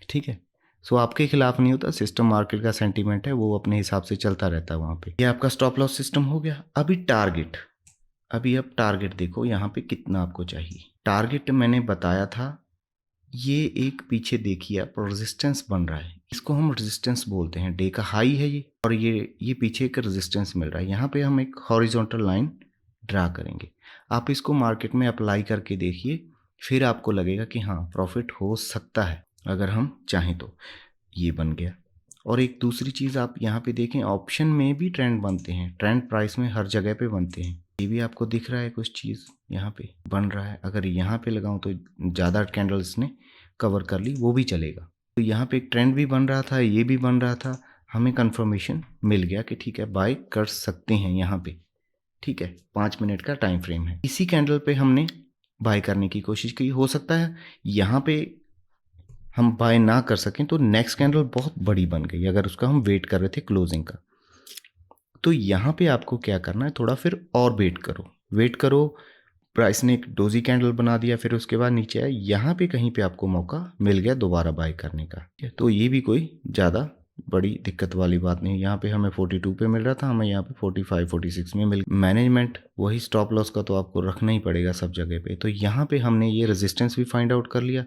ठीक है, सो आपके खिलाफ नहीं होता सिस्टम, मार्केट का सेंटीमेंट है वो अपने हिसाब से चलता रहता है वहाँ पे। ये आपका स्टॉप लॉस सिस्टम हो गया। अभी टारगेट, अभी आप टारगेट देखो यहाँ पे कितना आपको चाहिए। टारगेट मैंने बताया था, ये एक पीछे देखिए आप रेजिस्टेंस बन रहा है, इसको हम रेजिस्टेंस बोलते हैं। डे का हाई है ये, और ये पीछे एक रेजिस्टेंस मिल रहा है। यहाँ पे हम एक हॉरिजॉन्टल लाइन ड्रा करेंगे। आप इसको मार्केट में अप्लाई करके देखिए, फिर आपको लगेगा कि हाँ प्रॉफिट हो सकता है अगर हम चाहें तो। ये बन गया। और एक दूसरी चीज़ आप यहाँ पे देखें, ऑप्शन में भी ट्रेंड बनते हैं, ट्रेंड प्राइस में हर जगह पे बनते हैं। ये भी आपको दिख रहा है कुछ चीज़ यहाँ पे बन रहा है। अगर यहाँ पे लगाऊं तो ज़्यादा कैंडल्स ने कवर कर ली, वो भी चलेगा। तो यहाँ पे एक ट्रेंड भी बन रहा था, ये भी बन रहा था, हमें कंफर्मेशन मिल गया कि ठीक है बाय कर सकते हैं यहाँ पे। ठीक है, 5 मिनट का टाइम फ्रेम है। इसी कैंडल पे हमने बाय करने की कोशिश की। हो सकता है यहाँ पे हम बाय ना कर सकें तो नेक्स्ट कैंडल बहुत बड़ी बन गई अगर उसका हम वेट कर रहे थे क्लोजिंग का। तो यहाँ पे आपको क्या करना है, थोड़ा फिर और वेट करो, वेट करो। प्राइस ने एक डोजी कैंडल बना दिया, फिर उसके बाद नीचे आया, यहाँ पे कहीं पे आपको मौका मिल गया दोबारा बाय करने का। तो ये भी कोई ज़्यादा बड़ी दिक्कत वाली बात नहीं। यहाँ पे हमें 42 पे मिल रहा था, हमें यहाँ पे 45-46 में मिल। मैनेजमेंट वही स्टॉप लॉस का तो आपको रखना ही पड़ेगा सब जगह पे। तो यहाँ पे हमने ये रेजिस्टेंस भी फाइंड आउट कर लिया,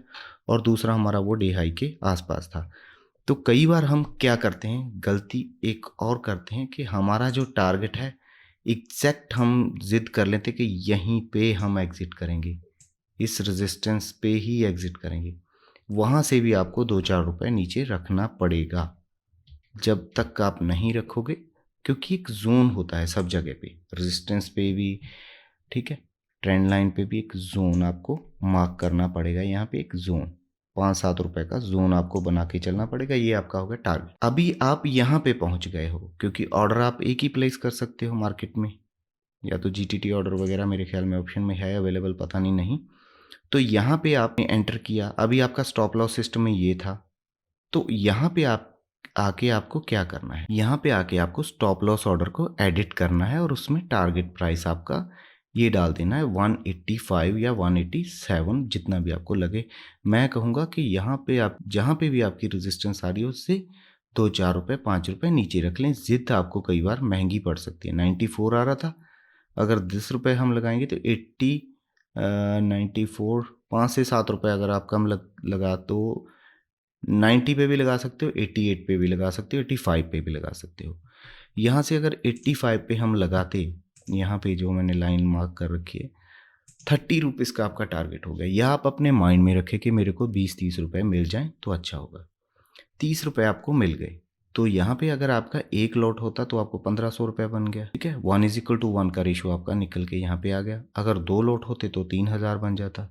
और दूसरा हमारा वो डे हाई के आसपास था। तो कई बार हम क्या करते हैं, गलती एक और करते हैं कि हमारा जो टारगेट है एग्जैक्ट हम जिद कर लेते कि यहीं पे हम एग्जिट करेंगे, इस रेजिस्टेंस पे ही एग्जिट करेंगे। वहाँ से भी आपको 2-4 रुपए नीचे रखना पड़ेगा जब तक आप नहीं रखोगे, क्योंकि एक जोन होता है सब जगह पे, रेजिस्टेंस पे भी, ठीक है, ट्रेंड लाइन पे भी एक जोन आपको मार्क करना पड़ेगा। यहाँ पे एक जोन 5-7 रुपए का जोन आपको बना के चलना पड़ेगा। ये आपका होगा टारगेट। अभी आप यहाँ पे पहुँच गए हो, क्योंकि ऑर्डर आप एक ही प्लेस कर सकते हो मार्केट में, या तो जीटीटी ऑर्डर वगैरह मेरे ख्याल में ऑप्शन में है अवेलेबल, पता नहीं। तो यहाँ पे आपने एंटर किया, अभी आपका स्टॉप लॉस सिस्टम में ये था। तो यहाँ पे आप आके आपको क्या करना है, यहाँ पे आके आपको स्टॉप लॉस ऑर्डर को एडिट करना है, और उसमें टारगेट प्राइस आपका ये डाल देना है 185 या 187, जितना भी आपको लगे। मैं कहूँगा कि यहाँ पे आप जहाँ पे भी आपकी रेजिस्टेंस आ रही है उससे 2-4 रुपये 5 रुपये नीचे रख लें। जिद आपको कई बार महंगी पड़ सकती है। 94 आ रहा था, अगर 10 रुपये हम लगाएंगे तो 94, 5 से 7 रुपये अगर आप कम लगा तो 90 पे भी लगा सकते हो, 88 पे भी लगा सकते हो, 85 पे भी लगा सकते हो। यहाँ से अगर 85 पे हम लगाते, यहाँ पे जो मैंने लाइन मार्क कर रखी है, 30 रुपीज़ का आपका टारगेट हो गया। या आप अपने माइंड में रखें कि मेरे को 20-30 रुपये मिल जाएं तो अच्छा होगा। 30 रुपये आपको मिल गए, तो यहाँ पे अगर आपका एक लॉट होता तो आपको 1500 रुपये बन गया। ठीक है, 1:1 का रेशो आपका निकल के यहाँ पे आ गया। अगर 2 लॉट होते तो 3000 बन जाता।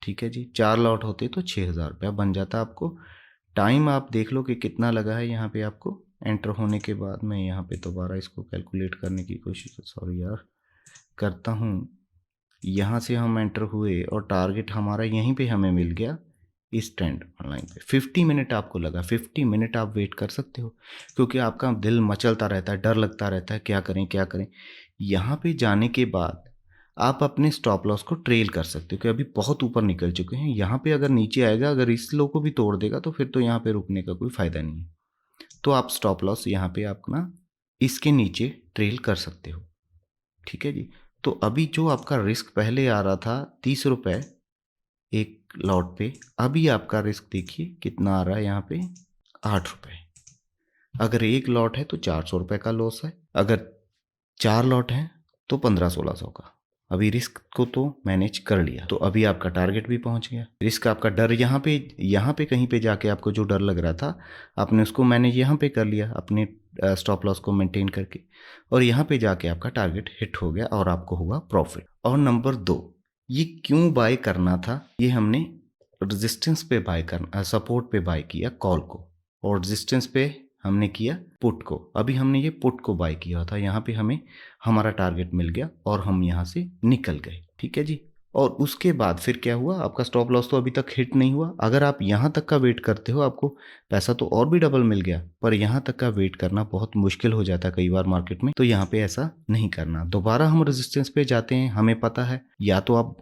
ठीक है जी, 4 लॉट होते तो 6000 रुपया बन जाता आपको। टाइम आप देख लो कि कितना लगा है यहाँ पे आपको एंटर होने के बाद। मैं यहाँ पे दोबारा इसको कैलकुलेट करने की कोशिश, सॉरी यार, करता हूँ। यहाँ से हम एंटर हुए और टारगेट हमारा यहीं पे हमें मिल गया इस ट्रेंड लाइन पे। 50 मिनट आपको लगा, 50 मिनट आप वेट कर सकते हो, क्योंकि आपका दिल मचलता रहता है, डर लगता रहता है क्या करें क्या करें। यहाँ पे जाने के बाद आप अपने स्टॉप लॉस को ट्रेल कर सकते हो कि अभी बहुत ऊपर निकल चुके हैं। यहाँ पे अगर नीचे आएगा, अगर इस लो को भी तोड़ देगा तो फिर तो यहाँ पे रुकने का कोई फ़ायदा नहीं है। तो आप स्टॉप लॉस यहाँ पे अपना इसके नीचे ट्रेल कर सकते हो। ठीक है जी, तो अभी जो आपका रिस्क पहले आ रहा था 30 रुपये एक लॉट पे, अभी आपका रिस्क देखिए कितना आ रहा है यहाँ पे, 8 रुपये। अगर एक लॉट है तो 400 रुपये का लॉस है, अगर 4 लॉट हैं तो 1500-1600 का। अभी रिस्क को तो मैनेज कर लिया, तो अभी आपका टारगेट भी पहुंच गया। रिस्क आपका डर यहाँ पे कहीं पे जाके आपको जो डर लग रहा था, आपने उसको मैनेज यहाँ पे कर लिया अपने स्टॉप लॉस को मेंटेन करके, और यहाँ पे जाके आपका टारगेट हिट हो गया और आपको हुआ प्रॉफिट। और नंबर 2, ये क्यों बाय करना था, ये हमने रेजिस्टेंस पे बाय करना, सपोर्ट पे बाय किया कॉल को, और रेजिस्टेंस पे हमने किया पुट को। अभी हमने ये पुट को बाय किया था, यहाँ पे हमें हमारा टारगेट मिल गया और हम यहाँ से निकल गए। ठीक है जी। और उसके बाद फिर क्या हुआ, आपका स्टॉप लॉस तो अभी तक हिट नहीं हुआ। अगर आप यहाँ तक का वेट करते हो, आपको पैसा तो और भी डबल मिल गया, पर यहाँ तक का वेट करना बहुत मुश्किल हो जाता है कई बार मार्केट में। तो यहाँ पे ऐसा नहीं करना। दोबारा हम रेजिस्टेंस पे जाते हैं, हमें पता है या तो आप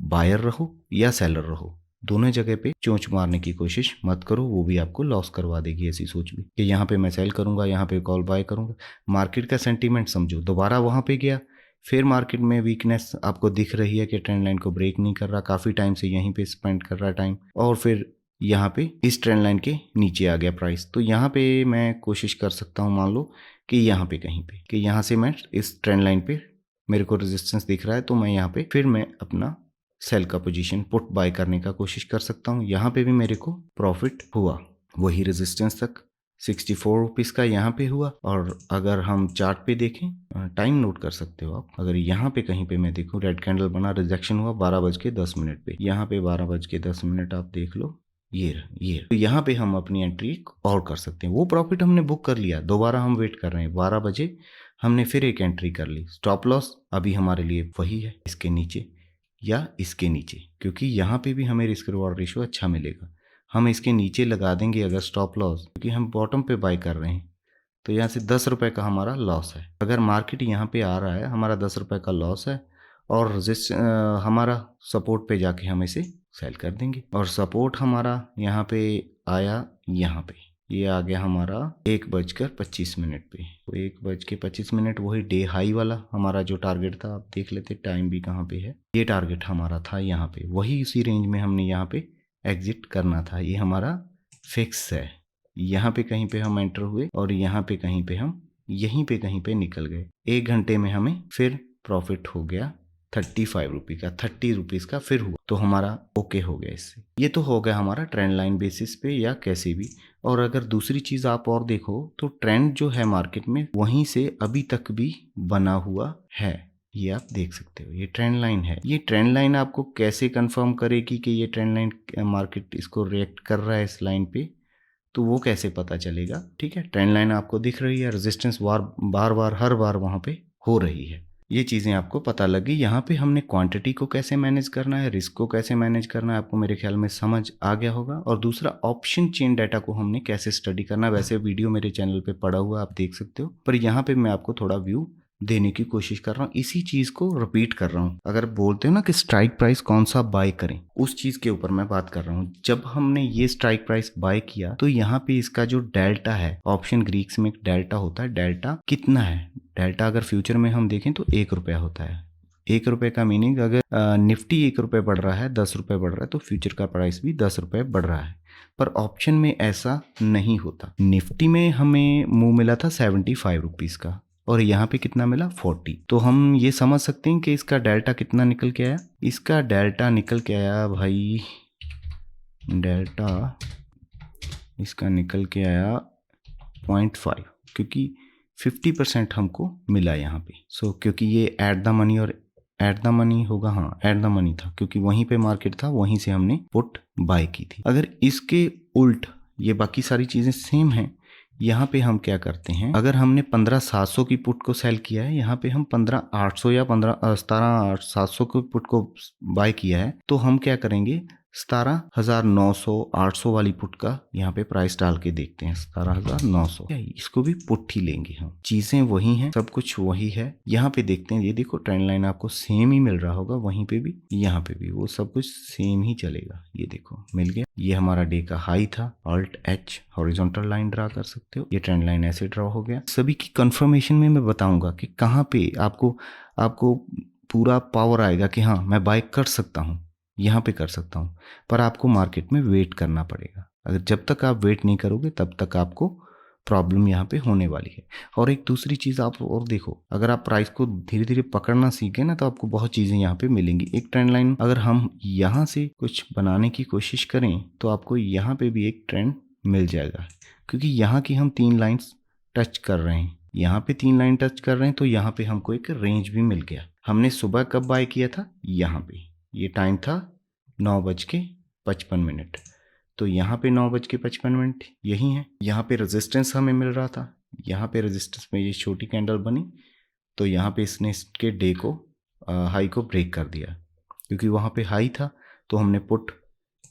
बायर रहो या सेलर रहो, दोनों जगह पे चोंच मारने की कोशिश मत करो, वो भी आपको लॉस करवा देगी ऐसी सोच भी कि यहाँ पे मैं सेल करूंगा, यहाँ पे कॉल बाय करूंगा। मार्केट का सेंटीमेंट समझो, दोबारा वहाँ पे गया, फिर मार्केट में वीकनेस आपको दिख रही है कि ट्रेंड लाइन को ब्रेक नहीं कर रहा, काफ़ी टाइम से यहीं पे स्पेंड कर रहा टाइम, और फिर यहाँ पे इस ट्रेंड लाइन के नीचे आ गया प्राइस। तो यहाँ पे मैं कोशिश कर सकता हूँ, मान लो कि यहाँ पे कहीं पे, कि यहाँ से मैं इस ट्रेंड लाइन पे मेरे को रेजिस्टेंस दिख रहा है, तो मैं यहाँ पे फिर मैं अपना सेल का पोजीशन पुट बाय करने का कोशिश कर सकता हूँ। यहाँ पे भी मेरे को प्रॉफिट हुआ, वही रेजिस्टेंस तक 64 रुपीज़ का यहाँ पे हुआ। और अगर हम चार्ट पे देखें, टाइम नोट कर सकते हो आप, अगर यहाँ पे कहीं पे मैं देखूँ रेड कैंडल बना, रिजेक्शन हुआ 12:10 पे, यहाँ पे 12:10 आप देख लो, ये तो यहाँ पे हम अपनी एंट्री और कर सकते हैं। वो प्रॉफिट हमने बुक कर लिया, दोबारा हम वेट कर रहे हैं, 12 बजे हमने फिर एक एंट्री कर ली। स्टॉप लॉस अभी हमारे लिए वही है, इसके नीचे या इसके नीचे, क्योंकि यहाँ पे भी हमें रिस्क रिवॉर्ड रेशियो अच्छा मिलेगा। हम इसके नीचे लगा देंगे अगर स्टॉप लॉस, क्योंकि हम बॉटम पे बाय कर रहे हैं, तो यहाँ से 10 रुपये का हमारा लॉस है। अगर मार्केट यहाँ पे आ रहा है, हमारा 10 रुपये का लॉस है, और हमारा सपोर्ट पे जाके हम इसे सेल कर देंगे। और सपोर्ट हमारा यहाँ पे आया, यहाँ पे ये आ गया हमारा 1:25 पे, तो 1:25, वही डे हाई वाला हमारा जो टारगेट था। आप देख लेते टाइम भी कहाँ पे है, ये टारगेट हमारा था यहाँ पे, वही उसी रेंज में हमने यहाँ पे एग्जिट करना था। ये हमारा फिक्स है, यहाँ पे कहीं पे हम एंटर हुए और यहाँ पे कहीं पे हम यहीं पे कहीं पे निकल गए। 1 घंटे में हमें फिर प्रॉफिट हो गया 35 रुपये का, 30 रुपीज़ का फिर हुआ, तो हमारा ओके हो गया इससे। ये तो हो गया हमारा ट्रेंड लाइन बेसिस पे या कैसे भी। और अगर दूसरी चीज़ आप और देखो, तो ट्रेंड जो है मार्केट में वहीं से अभी तक भी बना हुआ है, ये आप देख सकते हो, ये ट्रेंड लाइन है। ये ट्रेंड लाइन आपको कैसे कंफर्म करेगी कि ये ट्रेंड लाइन मार्केट इसको रिएक्ट कर रहा है इस लाइन पे, तो वो कैसे पता चलेगा। ठीक है, ट्रेंड लाइन आपको दिख रही है, रेजिस्टेंस बार बार हर बार वहाँ पे हो रही है, ये चीज़ें आपको पता लगी। यहाँ पे हमने क्वांटिटी को कैसे मैनेज करना है, रिस्क को कैसे मैनेज करना है, आपको मेरे ख्याल में समझ आ गया होगा। और दूसरा, ऑप्शन चेन डाटा को हमने कैसे स्टडी करना है, वैसे वीडियो मेरे चैनल पे पड़ा हुआ आप देख सकते हो, पर यहाँ पे मैं आपको थोड़ा व्यू देने की कोशिश कर रहा हूँ, इसी चीज़ को रिपीट कर रहा हूँ। अगर बोलते हो ना कि स्ट्राइक प्राइस कौन सा बाय करें, उस चीज़ के ऊपर मैं बात कर रहा हूँ। जब हमने ये स्ट्राइक प्राइस बाय किया, तो यहाँ पे इसका जो डेल्टा है, ऑप्शन ग्रीक्स में एक डेल्टा होता है, डेल्टा कितना है, डेल्टा अगर फ्यूचर में हम देखें तो 1 रुपया होता है। 1 रुपये का मीनिंग, अगर निफ्टी 1 रुपये बढ़ रहा है, 10 रुपये बढ़ रहा है, तो फ्यूचर का प्राइस भी 10 रुपये बढ़ रहा है। पर ऑप्शन में ऐसा नहीं होता। निफ्टी में हमें मुंह मिला था 75 रुपीज़ का, और यहाँ पे कितना मिला 40। तो हम ये समझ सकते हैं कि इसका डेल्टा कितना निकल के आया। इसका डेल्टा निकल के आया भाई, डेल्टा इसका निकल के आया 0.5, क्योंकि 50% हमको मिला यहाँ पे। सो क्योंकि ये एट द मनी, और एट द मनी होगा, हाँ एट द मनी था, क्योंकि वहीं पे मार्केट था, वहीं से हमने पुट बाय की थी। अगर इसके उल्ट ये बाकी सारी चीज़ें सेम हैं, यहाँ पे हम क्या करते हैं, अगर हमने 15,700 की पुट को सेल किया है, यहाँ पे हम 15,800 या 17,700 की पुट को बाय किया है, तो हम क्या करेंगे, 17,900 800 वाली पुट का यहाँ पे प्राइस डाल के देखते हैं, 17,900, इसको भी पुट ही लेंगे हम। चीजें वही हैं, सब कुछ वही है। यहाँ पे देखते हैं, ये देखो ट्रेंड लाइन आपको सेम ही मिल रहा होगा, वहीं पे भी यहाँ पे भी वो सब कुछ सेम ही चलेगा। ये देखो मिल गया, ये हमारा डे का हाई था, alt H horizontal line draw कर सकते हो, ये ट्रेंड लाइन ऐसे ड्रा हो गया। सभी की कंफर्मेशन में मैं बताऊंगा कि कहाँ पे आपको पूरा पावर आएगा कि हाँ मैं बाय कर सकता हूँ, यहाँ पे कर सकता हूँ। पर आपको मार्केट में वेट करना पड़ेगा। अगर जब तक आप वेट नहीं करोगे, तब तक आपको प्रॉब्लम यहाँ पे होने वाली है। और एक दूसरी चीज़ आप और देखो, अगर आप प्राइस को धीरे धीरे पकड़ना सीखें ना तो आपको बहुत चीज़ें यहाँ पे मिलेंगी। एक ट्रेंड लाइन अगर हम यहाँ से कुछ बनाने की कोशिश करें तो आपको यहाँ पे भी एक ट्रेंड मिल जाएगा, क्योंकि यहाँ की हम 3 लाइन्स टच कर रहे हैं, यहाँ पे 3 लाइन टच कर रहे हैं, तो यहाँ पे हमको एक रेंज भी मिल गया। हमने सुबह कब बाय किया था? यहाँ पे, ये टाइम था 9:55, तो यहाँ पे 9:55 यही है। यहाँ पे रेजिस्टेंस हमें मिल रहा था, यहाँ पे रेजिस्टेंस में ये छोटी कैंडल बनी, तो यहाँ पे इसने इसके डे को हाई को ब्रेक कर दिया, क्योंकि वहाँ पे हाई था तो हमने पुट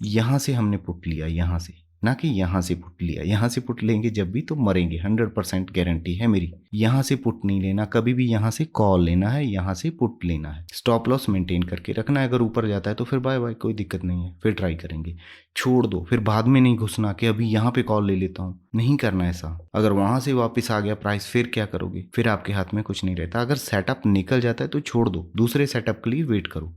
यहाँ से हमने पुट लिया, यहाँ से ना कि यहाँ से पुट लिया। यहाँ से पुट लेंगे जब भी तो मरेंगे, 100% गारंटी है मेरी। यहाँ से पुट नहीं लेना कभी भी, यहाँ से कॉल लेना है, यहाँ से पुट लेना है। स्टॉप लॉस मेंटेन करके रखना है। अगर ऊपर जाता है तो फिर बाय बाय, कोई दिक्कत नहीं है, फिर ट्राई करेंगे। छोड़ दो, फिर बाद में नहीं घुसना कि अभी यहाँ पे कॉल ले लेता हूँ, नहीं करना ऐसा। अगर वहां से वापस आ गया प्राइस, फिर क्या करोगे? फिर आपके हाथ में कुछ नहीं रहता। अगर सेटअप निकल जाता है तो छोड़ दो, दूसरे सेटअप के लिए वेट करो।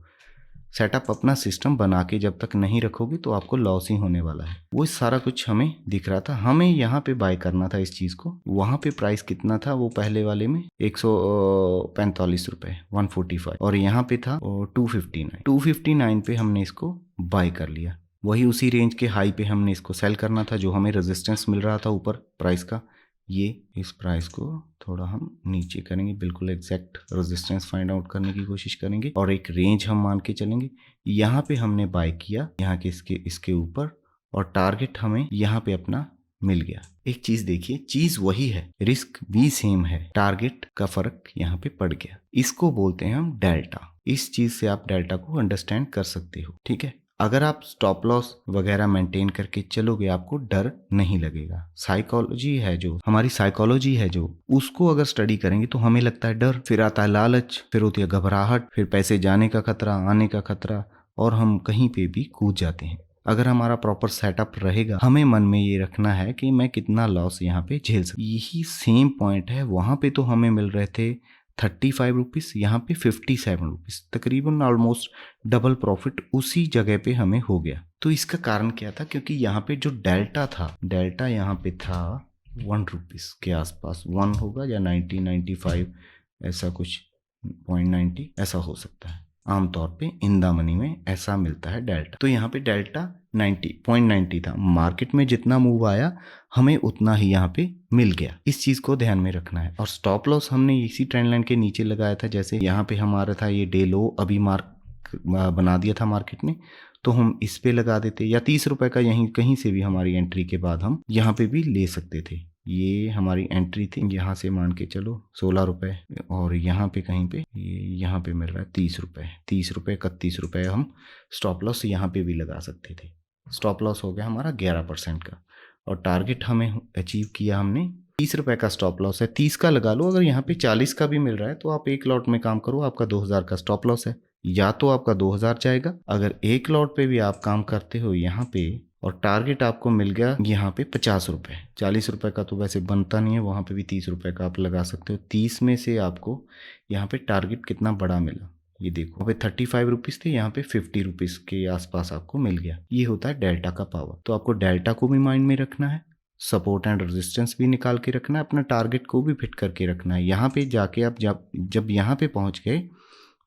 सेटअप अपना सिस्टम बना के जब तक नहीं रखोगे तो आपको लॉस ही होने वाला है। वो सारा कुछ हमें दिख रहा था। हमें यहाँ पे बाय करना था इस चीज़ को। वहाँ पे प्राइस कितना था? वो पहले वाले में 145 रुपये, 145, और यहाँ पे था 259 पे हमने इसको बाय कर लिया। वही उसी रेंज के हाई पे हमने इसको सेल करना था, जो हमें रेजिस्टेंस मिल रहा था ऊपर प्राइस का। ये इस प्राइस को थोड़ा हम नीचे करेंगे, बिल्कुल एग्जैक्ट रेजिस्टेंस फाइंड आउट करने की कोशिश करेंगे, और एक रेंज हम मान के चलेंगे। यहाँ पे हमने बाय किया, यहाँ के इसके ऊपर, और टारगेट हमें यहाँ पे अपना मिल गया। एक चीज देखिए, चीज वही है, रिस्क भी सेम है, टारगेट का फर्क यहाँ पे पड़ गया। इसको बोलते हैं हम डेल्टा। इस चीज से आप डेल्टा को अंडरस्टैंड कर सकते हो, ठीक है। अगर आप स्टॉप लॉस वगैरह मेंटेन करके चलोगे, आपको डर नहीं लगेगा। साइकोलॉजी है जो हमारी साइकोलॉजी है जो, उसको अगर स्टडी करेंगे तो हमें लगता है डर, फिर आता है लालच, फिर होती है घबराहट, फिर पैसे जाने का खतरा, आने का खतरा, और हम कहीं पे भी कूद जाते हैं। अगर हमारा प्रॉपर सेटअप रहेगा, हमें मन में ये रखना है कि मैं कितना लॉस यहाँ पे झेल सकता। यही सेम पॉइंट है, वहां पे तो हमें मिल रहे थे 35 रुपीज़, यहाँ पे 57 रुपीज़, तकरीबन ऑलमोस्ट डबल प्रॉफिट उसी जगह पे हमें हो गया। तो इसका कारण क्या था? क्योंकि यहाँ पे जो डेल्टा था, डेल्टा यहाँ पे था 1 रुपीज़ के आसपास, 1 होगा या 90, 95 ऐसा कुछ, 0.90 ऐसा हो सकता है। आमतौर पे इन द मनी में ऐसा मिलता है डेल्टा। तो यहाँ पे डेल्टा 0.90 था। मार्केट में जितना मूव आया हमें उतना ही यहाँ पे मिल गया। इस चीज को ध्यान में रखना है। और स्टॉप लॉस हमने इसी ट्रेंड लाइन के नीचे लगाया था। जैसे यहाँ पे हमारा था ये डे लो, अभी मार्क बना दिया था मार्केट ने, तो हम इस पे लगा देते, या 30 रुपए का यहीं कहीं से भी हमारी एंट्री के बाद हम यहाँ पे भी ले सकते थे। ये हमारी एंट्री थी, यहाँ से मान के चलो 16 रुपए, और यहाँ पे कहीं पे यहाँ पे मिल रहा है 30 रुपए, 30 रुपए 31 रुपए हम स्टॉप लॉस यहाँ पे भी लगा सकते थे। स्टॉप लॉस हो गया हमारा 11% का, और टारगेट हमें अचीव किया हमने। 30 रुपए का स्टॉप लॉस है, 30 का लगा लो। अगर यहाँ पे 40 का भी मिल रहा है तो आप एक लॉट में काम करो, आपका 2000 का स्टॉप लॉस है, या तो आपका 2000 जाएगा। अगर एक लॉट पे भी आप काम करते हो यहाँ पे, और टारगेट आपको मिल गया यहाँ पे 50 रुपए, 40 रुपए का तो वैसे बनता नहीं है, वहां पे भी 30 रुपए का आप लगा सकते हो। 30 में से आपको यहाँ पे टारगेट कितना बड़ा मिला, ये देखो, वहाँ पे 35 रुपीज़ थे, यहाँ पे 50 रुपीज़ के आसपास आपको मिल गया। ये होता है डेल्टा का पावर। तो आपको डेल्टा को भी माइंड में रखना है, सपोर्ट एंड रेजिस्टेंस भी निकाल के रखना है, अपना टारगेट को भी फिट करके रखना है। यहाँ पे जाके आप जब यहाँ पे पहुँच गए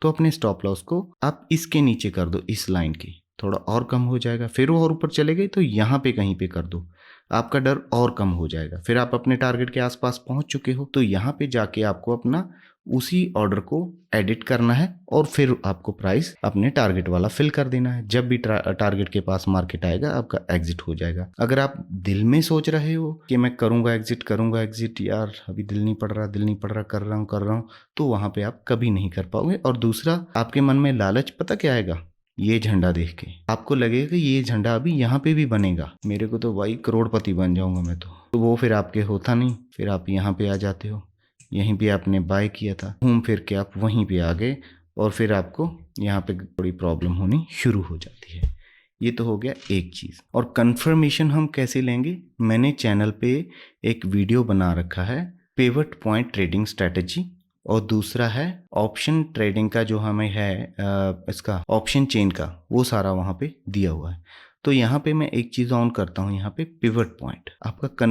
तो अपने स्टॉप लॉस को आप इसके नीचे कर दो, इस लाइन के, थोड़ा और कम हो जाएगा। फिर वो और ऊपर चले गए तो यहाँ पे कहीं पे कर दो, आपका डर और कम हो जाएगा। फिर आप अपने टारगेट के आसपास पहुंच चुके हो, तो यहाँ पे जाके आपको अपना उसी ऑर्डर को एडिट करना है, और फिर आपको प्राइस अपने टारगेट वाला फिल कर देना है। जब भी टारगेट के पास मार्केट आएगा, आपका एग्जिट हो जाएगा। अगर आप दिल में सोच रहे हो कि मैं करूंगा एग्जिट, यार अभी दिल नहीं पड़ रहा, कर रहा हूँ, तो वहां पे आप कभी नहीं कर पाओगे। और दूसरा, आपके मन में लालच पता क्या आएगा? ये झंडा देख के आपको लगेगा कि ये झंडा अभी यहाँ पे भी बनेगा, मेरे को तो भाई करोड़पति बन जाऊंगा मैं तो वो फिर आपके होता नहीं। फिर आप यहाँ पे आ जाते हो, यहीं पे आपने बाय किया था, घूम फिर के आप वहीं पे आ गए, और फिर आपको यहाँ पे थोड़ी प्रॉब्लम होनी शुरू हो जाती है। ये तो हो गया एक चीज़। और कंफर्मेशन हम कैसे लेंगे? मैंने चैनल पे एक वीडियो बना रखा है, पिवट पॉइंट ट्रेडिंग स्ट्रैटेजी, और दूसरा है ऑप्शन ट्रेडिंग का, जो हमें है इसका ऑप्शन चेन का, वो सारा वहाँ पे दिया हुआ है। तो यहाँ पे मैं एक चीज़ ऑन करता हूँ, यहाँ पे पिवट पॉइंट आपका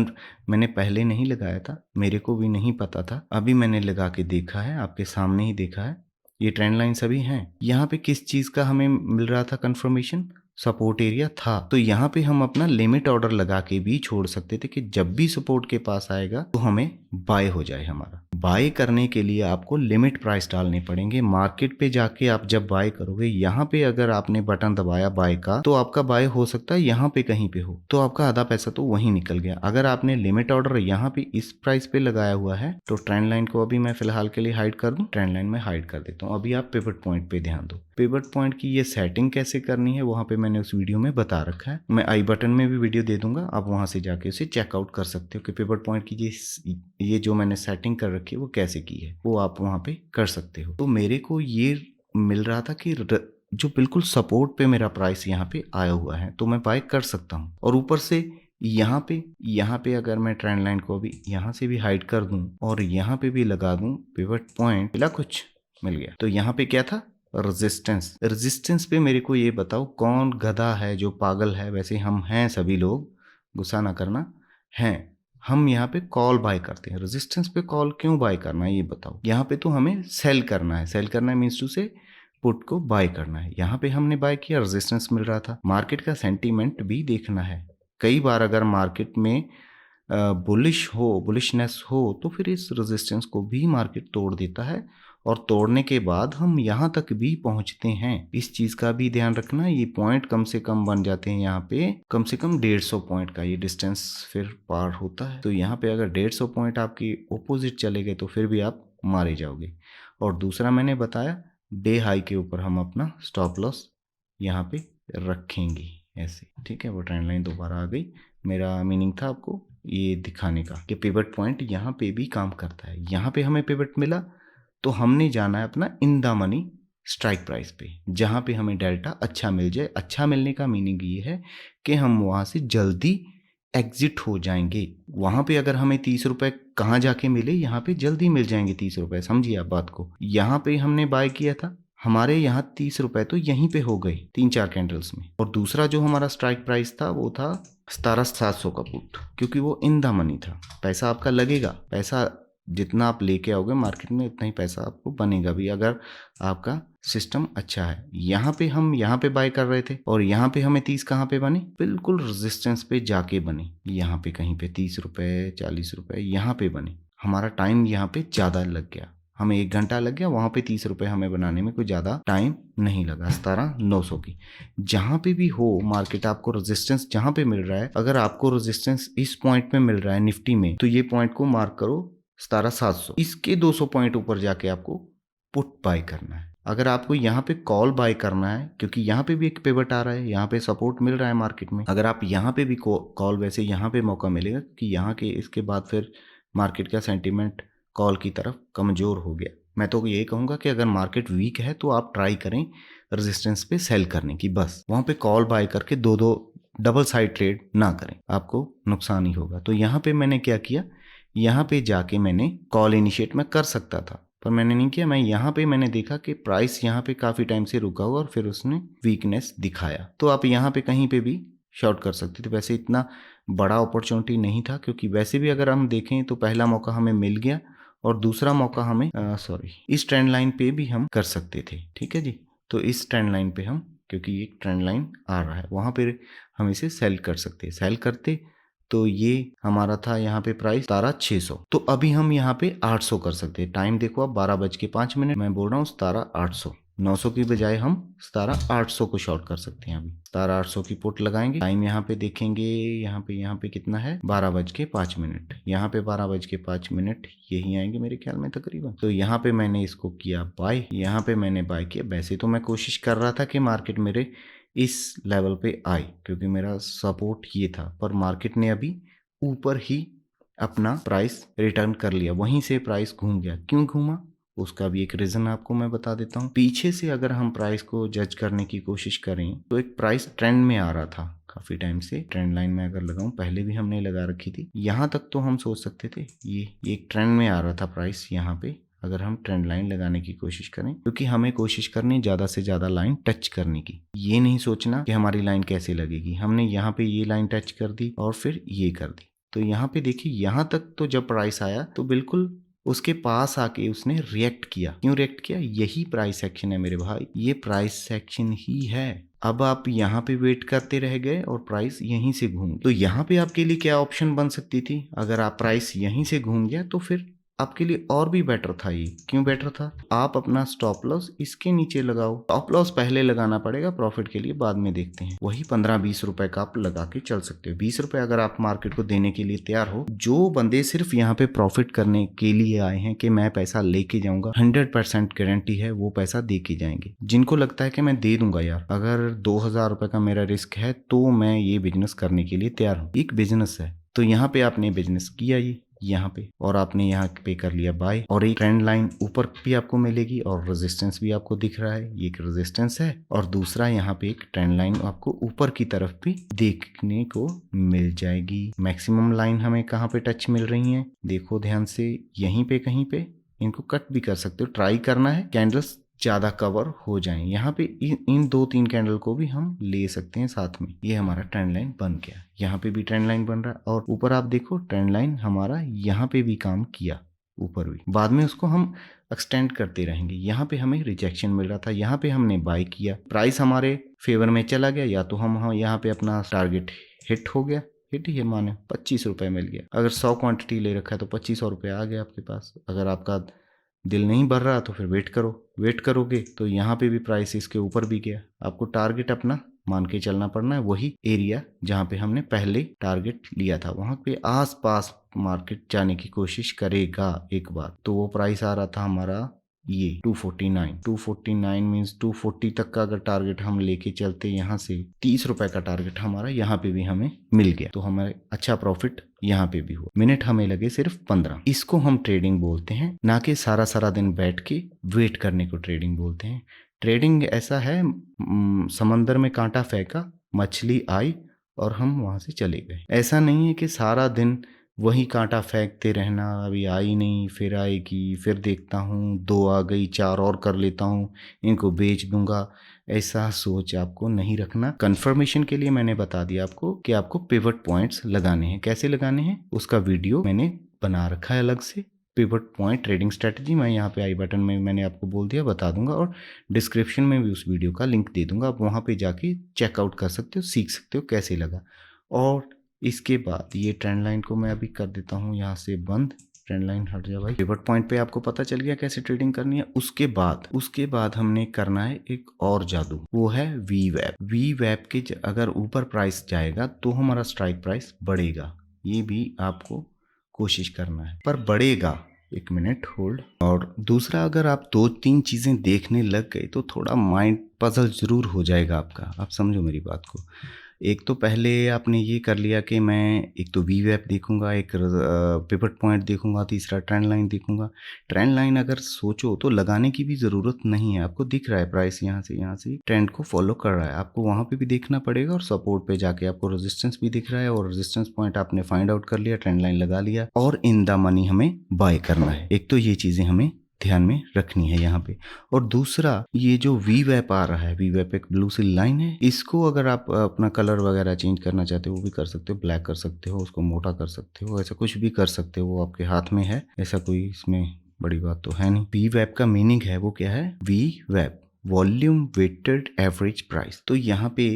मैंने पहले नहीं लगाया था, मेरे को भी नहीं पता था, अभी मैंने लगा के देखा है, आपके सामने ही देखा है। ये ट्रेंड लाइन सभी हैं। यहाँ पे किस चीज़ का हमें मिल रहा था कंफर्मेशन, सपोर्ट एरिया था। तो यहाँ पे हम अपना लिमिट ऑर्डर लगा के भी छोड़ सकते थे कि जब भी सपोर्ट के पास आएगा तो हमें बाय हो जाए। हमारा बाय करने के लिए आपको लिमिट प्राइस डालने पड़ेंगे। मार्केट पे जाके आप जब बाय करोगे, यहाँ पे अगर आपने बटन दबाया बाय का, तो आपका बाय हो सकता है यहाँ पे कहीं पे हो, तो आपका आधा पैसा तो वहीं निकल गया। अगर आपने लिमिट ऑर्डर यहाँ पे इस प्राइस पे लगाया हुआ है, तो ट्रेंड लाइन को अभी मैं फिलहाल के लिए हाइड कर दूं, ट्रेंड लाइन में हाइड कर देता हूँ। अभी आप पिवट पॉइंट पे ध्यान दो। पिवट पॉइंट की ये सेटिंग कैसे करनी है वहाँ पे मैंने उस वीडियो में बता रखा है, मैं आई बटन में भी वीडियो दे दूंगा, आप वहाँ से जाके उसे चेकआउट कर सकते हो कि पिवट पॉइंट की ये जो मैंने सेटिंग कर रखी है वो कैसे की है, वो आप वहाँ पे कर सकते हो। तो मेरे को ये मिल रहा था कि जो बिल्कुल सपोर्ट पे मेरा प्राइस यहाँ पे आया हुआ है, तो मैं बाय कर सकता हूँ। और ऊपर से यहाँ पे अगर मैं ट्रेंड लाइन को अभी यहाँ से भी हाइड कर दूं और यहाँ पे भी लगा दूं पिवट पॉइंट, मिला, कुछ मिल गया। तो यहाँ पे क्या था, रेजिस्टेंस पे मेरे को ये बताओ कौन गधा है जो पागल है। वैसे हम हैं सभी लोग, गुस्सा ना करना, हैं हम यहाँ पे कॉल बाय करते हैं। रेजिस्टेंस पे कॉल क्यों बाय करना है ये बताओ। यहाँ पे तो हमें सेल करना है मीन्स टू से पुट को बाय करना है। यहाँ पे हमने बाय किया, रेजिस्टेंस मिल रहा था। मार्केट का सेंटीमेंट भी देखना है। कई बार अगर मार्केट में बुलिशनेस हो तो फिर इस रेजिस्टेंस को भी मार्केट तोड़ देता है, और तोड़ने के बाद हम यहाँ तक भी पहुँचते हैं। इस चीज़ का भी ध्यान रखना, ये पॉइंट कम से कम बन जाते हैं। यहाँ पे कम से कम 150 पॉइंट का ये डिस्टेंस फिर पार होता है। तो यहाँ पे अगर 150 पॉइंट आपकी ओपोजिट चले गए तो फिर भी आप मारे जाओगे। और दूसरा मैंने बताया, डे हाई के ऊपर हम अपना स्टॉप लॉस यहाँ पे रखेंगे ऐसे, ठीक है। वो ट्रेंड लाइन दोबारा आ गई। मेरा मीनिंग था आपको ये दिखाने का कि पिवट पॉइंट यहाँ पे भी काम करता है। यहाँ पे हमें पिवट मिला तो हमने जाना है अपना in the money strike price पे, जहाँ पे हमें डेल्टा अच्छा मिल जाए। अच्छा मिलने का मीनिंग ये है कि हम वहाँ से जल्दी एग्जिट हो जाएंगे। वहाँ पे अगर हमें 30 रुपए कहाँ जाके मिले, यहाँ पे जल्दी मिल जाएंगे 30 रुपए। समझिए आप बात को। यहाँ पे हमने बाय किया था, हमारे यहाँ 30 रुपए तो यहीं पे हो गए 3-4 कैंडल्स में। और दूसरा जो हमारा स्ट्राइक प्राइस था वो था 17,700 का पुट, क्योंकि वो इन द मनी था। पैसा आपका लगेगा, पैसा जितना आप लेके आओगे मार्केट में उतना ही पैसा आपको बनेगा भी, अगर आपका सिस्टम अच्छा है। यहाँ पे हम यहाँ पे बाय कर रहे थे और यहाँ पे हमें 30 कहाँ पे बने, बिल्कुल रेजिस्टेंस पे जाके बने। यहाँ पे कहीं पे 30 रुपए 40 रुपए यहाँ पे बने। हमारा टाइम यहाँ पे ज़्यादा लग गया, हमें 1 घंटा लग गया। वहाँ पे 30 रुपए हमें बनाने में कोई ज़्यादा टाइम नहीं लगा। 17,900 की जहाँ पे भी हो मार्केट, आपको रेजिस्टेंस जहाँ पे मिल रहा है, अगर आपको रेजिस्टेंस इस पॉइंट में मिल रहा है निफ्टी में, तो ये पॉइंट को मार्क करो 17,700। इसके 200 पॉइंट ऊपर जाके आपको पुट बाय करना है। अगर आपको यहाँ पे कॉल बाय करना है, क्योंकि यहाँ पे भी एक पिवट आ रहा है, यहाँ पे सपोर्ट मिल रहा है मार्केट में, अगर आप यहाँ पे भी कॉल, वैसे यहाँ पे मौका मिलेगा कि यहाँ के इसके बाद फिर मार्केट का सेंटीमेंट कॉल की तरफ कमज़ोर हो गया। मैं तो यही कहूँगा कि अगर मार्केट वीक है तो आप ट्राई करें रेजिस्टेंस पे सेल करने की, बस वहाँ पे कॉल बाय करके दो डबल साइड ट्रेड ना करें, आपको नुकसान ही होगा। तो यहाँ पे मैंने क्या किया, यहाँ पे जाके मैंने कॉल इनिशिएट में कर सकता था पर मैंने नहीं किया। मैं यहाँ पे मैंने देखा कि प्राइस यहाँ पे काफ़ी टाइम से रुका हुआ और फिर उसने वीकनेस दिखाया, तो आप यहाँ पे कहीं पे भी शॉर्ट कर सकते थे। वैसे इतना बड़ा अपॉर्चुनिटी नहीं था, क्योंकि वैसे भी अगर हम देखें तो पहला मौका हमें मिल गया और दूसरा मौका हमें इस ट्रेंड लाइन पे भी हम कर सकते थे, ठीक है जी। तो इस ट्रेंड लाइन पे हम, क्योंकि ये ट्रेंड लाइन आ रहा है, वहाँ पे हम इसे सेल कर सकते, सेल करते तो ये हमारा था यहाँ पे प्राइस 17,600। तो अभी हम यहाँ पे 800 कर सकते हैं। टाइम देखो आप 12:05, मैं बोल रहा हूँ 17,800। 900 की बजाय हम 17,800 को शॉर्ट कर सकते हैं। अभी 17,800 की पुट लगाएंगे। टाइम यहाँ पे देखेंगे, यहाँ पे कितना है, 12:05। यहाँ पे 12:05 यही आएंगे मेरे ख्याल में तकरीबन। तो यहाँ पे मैंने इसको किया बाय, यहाँ पे मैंने बाय किया। वैसे तो मैं कोशिश कर रहा था कि मार्केट मेरे इस लेवल पे आए, क्योंकि मेरा सपोर्ट ये था, पर मार्केट ने अभी ऊपर ही अपना प्राइस रिटर्न कर लिया, वहीं से प्राइस घूम गया। क्यों घूमा उसका भी एक रीज़न आपको मैं बता देता हूँ। पीछे से अगर हम प्राइस को जज करने की कोशिश करें तो एक प्राइस ट्रेंड में आ रहा था काफ़ी टाइम से। ट्रेंड लाइन में अगर लगाऊं, पहले भी हमने लगा रखी थी, यहाँ तक तो हम सोच सकते थे ये एक ट्रेंड में आ रहा था प्राइस यहाँ पे अगर हम ट्रेंड लाइन लगाने की कोशिश करें, क्योंकि हमें कोशिश करनी ज़्यादा से ज़्यादा लाइन टच करने की। ये नहीं सोचना कि हमारी लाइन कैसे लगेगी। हमने यहाँ पे ये लाइन टच कर दी और फिर ये कर दी। तो यहाँ पे देखिए, यहाँ तक तो जब प्राइस आया तो बिल्कुल उसके पास आके उसने रिएक्ट किया। क्यों रिएक्ट किया? यही प्राइस एक्शन है मेरे भाई, ये प्राइस एक्शन ही है। अब आप यहाँ पे वेट करते रह गए और प्राइस यहीं से घूम, तो यहाँ पे आपके लिए क्या ऑप्शन बन सकती थी? अगर आप प्राइस यहीं से घूम गया तो फिर आपके लिए और भी बेटर था। ये क्यों बेटर था? आप अपना स्टॉप लॉस इसके नीचे लगाओ। स्टॉप लॉस पहले लगाना पड़ेगा, प्रॉफिट के लिए बाद में देखते हैं। वही 15-20 रुपए का आप लगा के चल सकते हो। 20 रुपए अगर आप मार्केट को देने के लिए तैयार हो। जो बंदे सिर्फ यहाँ पे प्रॉफिट करने के लिए आए हैं कि मैं पैसा लेके जाऊंगा, 100% गारंटी है वो पैसा दे के जाएंगे। जिनको लगता है कि मैं दे दूंगा यार, अगर 2000 रुपए का मेरा रिस्क है तो मैं ये बिजनेस करने के लिए तैयार हूँ। एक बिजनेस है, तो यहाँ पे आपने बिजनेस किया ये यहाँ पे, और आपने यहाँ पे कर लिया बाय, और एक ट्रेंड लाइन ऊपर भी आपको मिलेगी और रेजिस्टेंस भी आपको दिख रहा है। ये एक रेजिस्टेंस है और दूसरा यहाँ पे एक ट्रेंड लाइन आपको ऊपर की तरफ भी देखने को मिल जाएगी। मैक्सिमम लाइन हमें कहाँ पे टच मिल रही है, देखो ध्यान से, यहीं पे कहीं पे। इनको कट भी कर सकते हो, ट्राई करना है कैंडल्स ज़्यादा कवर हो जाएं। यहाँ पे इन 2-3 कैंडल को भी हम ले सकते हैं साथ में। ये हमारा ट्रेंड लाइन बन गया, यहाँ पे भी ट्रेंड लाइन बन रहा है, और ऊपर आप देखो ट्रेंड लाइन हमारा यहाँ पे भी काम किया, ऊपर भी। बाद में उसको हम एक्सटेंड करते रहेंगे। यहाँ पे हमें रिजेक्शन मिल रहा था, यहाँ पे हमने बाय किया, प्राइस हमारे फेवर में चला गया, या तो हम यहाँ पे अपना टारगेट हिट हो गया, हिट ही माने 25 रुपये मिल गया। अगर 100 क्वांटिटी ले रखा है तो 2500 रुपये आ गया आपके पास। अगर आपका दिल नहीं भर रहा तो फिर वेट करो, वेट करोगे तो यहाँ पे भी प्राइस इसके ऊपर भी गया। आपको टारगेट अपना मान के चलना पड़ना है, वही एरिया जहाँ पे हमने पहले टारगेट लिया था वहाँ पे आसपास मार्केट जाने की कोशिश करेगा एक बार। तो वो प्राइस आ रहा था हमारा ये 249 मीन्स 240 तक का अगर टारगेट हम लेके चलते यहाँ से, 30 रुपए का टारगेट हमारा यहाँ पे भी हमें मिल गया, तो हमारे अच्छा प्रॉफिट यहाँ पे भी हुआ। मिनट हमें लगे सिर्फ 15। इसको हम ट्रेडिंग बोलते हैं, ना कि सारा दिन बैठ के वेट करने को ट्रेडिंग बोलते हैं। ट्रेडिंग ऐसा है, समंदर में कांटा फेंका, मछली आई और हम वहां से चले गए। ऐसा नहीं है कि सारा दिन वही कांटा फेंकते रहना, अभी आई नहीं फिर आएगी, फिर देखता हूँ 2 आ गई, 4 और कर लेता हूँ, इनको बेच दूंगा। ऐसा सोच आपको नहीं रखना। कंफर्मेशन के लिए मैंने बता दिया आपको कि आपको पिवट पॉइंट्स लगाने हैं। कैसे लगाने हैं उसका वीडियो मैंने बना रखा है अलग से। पिवट पॉइंट ट्रेडिंग स्ट्रेटजी मैं यहाँ पे आई बटन में मैंने आपको बोल दिया, बता दूंगा, और डिस्क्रिप्शन में भी उस वीडियो का लिंक दे दूंगा। आप वहाँ पे जाके चेकआउट कर सकते हो, सीख सकते हो कैसे लगा। और इसके बाद ये ट्रेंड लाइन को मैं अभी कर देता हूँ यहाँ से बंद। ट्रेंड लाइन हट जा भाई। पिवट पॉइंट पे आपको पता चल गया कैसे ट्रेडिंग करनी है। उसके बाद हमने करना है एक और जादू, वो है वी वैप के अगर ऊपर प्राइस जाएगा तो हमारा स्ट्राइक प्राइस बढ़ेगा। ये भी आपको कोशिश करना है, पर बढ़ेगा। 1 मिनट होल्ड। और दूसरा, अगर आप 2-3 चीजें देखने लग गए तो थोड़ा माइंड पजल जरूर हो जाएगा आपका। आप समझो मेरी बात को। एक तो पहले आपने ये कर लिया कि मैं एक तो वी वैप देखूंगा, एक पिवट पॉइंट देखूंगा, तीसरा ट्रेंड लाइन देखूंगा। ट्रेंड लाइन अगर सोचो तो लगाने की भी ज़रूरत नहीं है। आपको दिख रहा है प्राइस यहाँ से ट्रेंड को फॉलो कर रहा है, आपको वहाँ पे भी देखना पड़ेगा। और सपोर्ट पे जाके आपको रेजिस्टेंस भी दिख रहा है, और रेजिस्टेंस पॉइंट आपने फाइंड आउट कर लिया, ट्रेंड लाइन लगा लिया, और इन द मनी हमें बाय करना है। एक तो ये चीज़ें हमें ध्यान में रखनी है यहाँ पे। और दूसरा, ये जो वी वैप आ रहा है, वी वैप एक ब्लू सी लाइन है, इसको अगर आप अपना कलर वगैरह चेंज करना चाहते हो वो भी कर सकते हो। ब्लैक कर सकते हो, उसको मोटा कर सकते हो, ऐसा कुछ भी कर सकते हो, वो आपके हाथ में है। ऐसा कोई इसमें बड़ी बात तो है नहीं। वी वैप का मीनिंग है वो क्या है? वी वैप वॉल्यूम वेटेड एवरेज प्राइस। तो यहाँ पे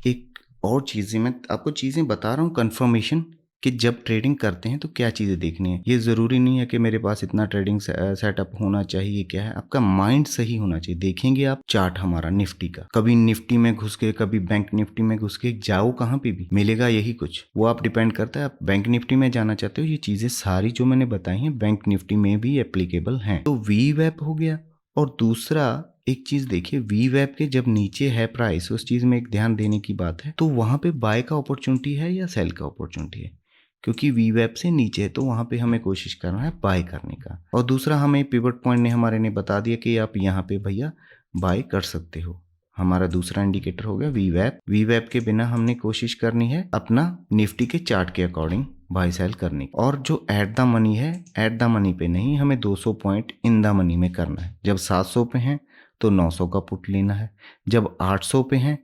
एक और चीज़ें मैं आपको चीज़ें बता रहा हूँ, कंफर्मेशन कि जब ट्रेडिंग करते हैं तो क्या चीज़ें देखनी है। ये ज़रूरी नहीं है कि मेरे पास इतना ट्रेडिंग सेटअप होना चाहिए। क्या है, आपका माइंड सही होना चाहिए। देखेंगे आप चार्ट हमारा निफ्टी का, कभी निफ्टी में घुस के, कभी बैंक निफ्टी में घुस के, जाओ कहाँ पे भी मिलेगा यही कुछ। वो आप डिपेंड करता है आप बैंक निफ्टी में जाना चाहते हो। ये चीज़ें सारी जो मैंने बताई हैं बैंक निफ्टी में भी एप्लीकेबल हैं। तो वी वैप हो गया। और दूसरा एक चीज देखिए, वी वैप के जब नीचे है प्राइस, उस चीज में एक ध्यान देने की बात है, तो वहां पे बाय का अपॉर्चुनिटी है या सेल का अपॉर्चुनिटी है। क्योंकि वी वैप से नीचे है तो वहां पे हमें कोशिश करना है बाय करने का। और दूसरा, हमें पिवट पॉइंट ने हमारे ने बता दिया कि आप यहाँ पे भैया बाय कर सकते हो। हमारा दूसरा इंडिकेटर हो गया वी वैप। वी वैप के बिना हमने कोशिश करनी है अपना निफ्टी के चार्ट के अकॉर्डिंग बाय सेल करने की। और जो एट द मनी है, एट द मनी पे नहीं, हमें 200 पॉइंट इन द मनी में करना है। जब 700 पे हैं तो 900 का पुट लेना है, जब 800 पे हैं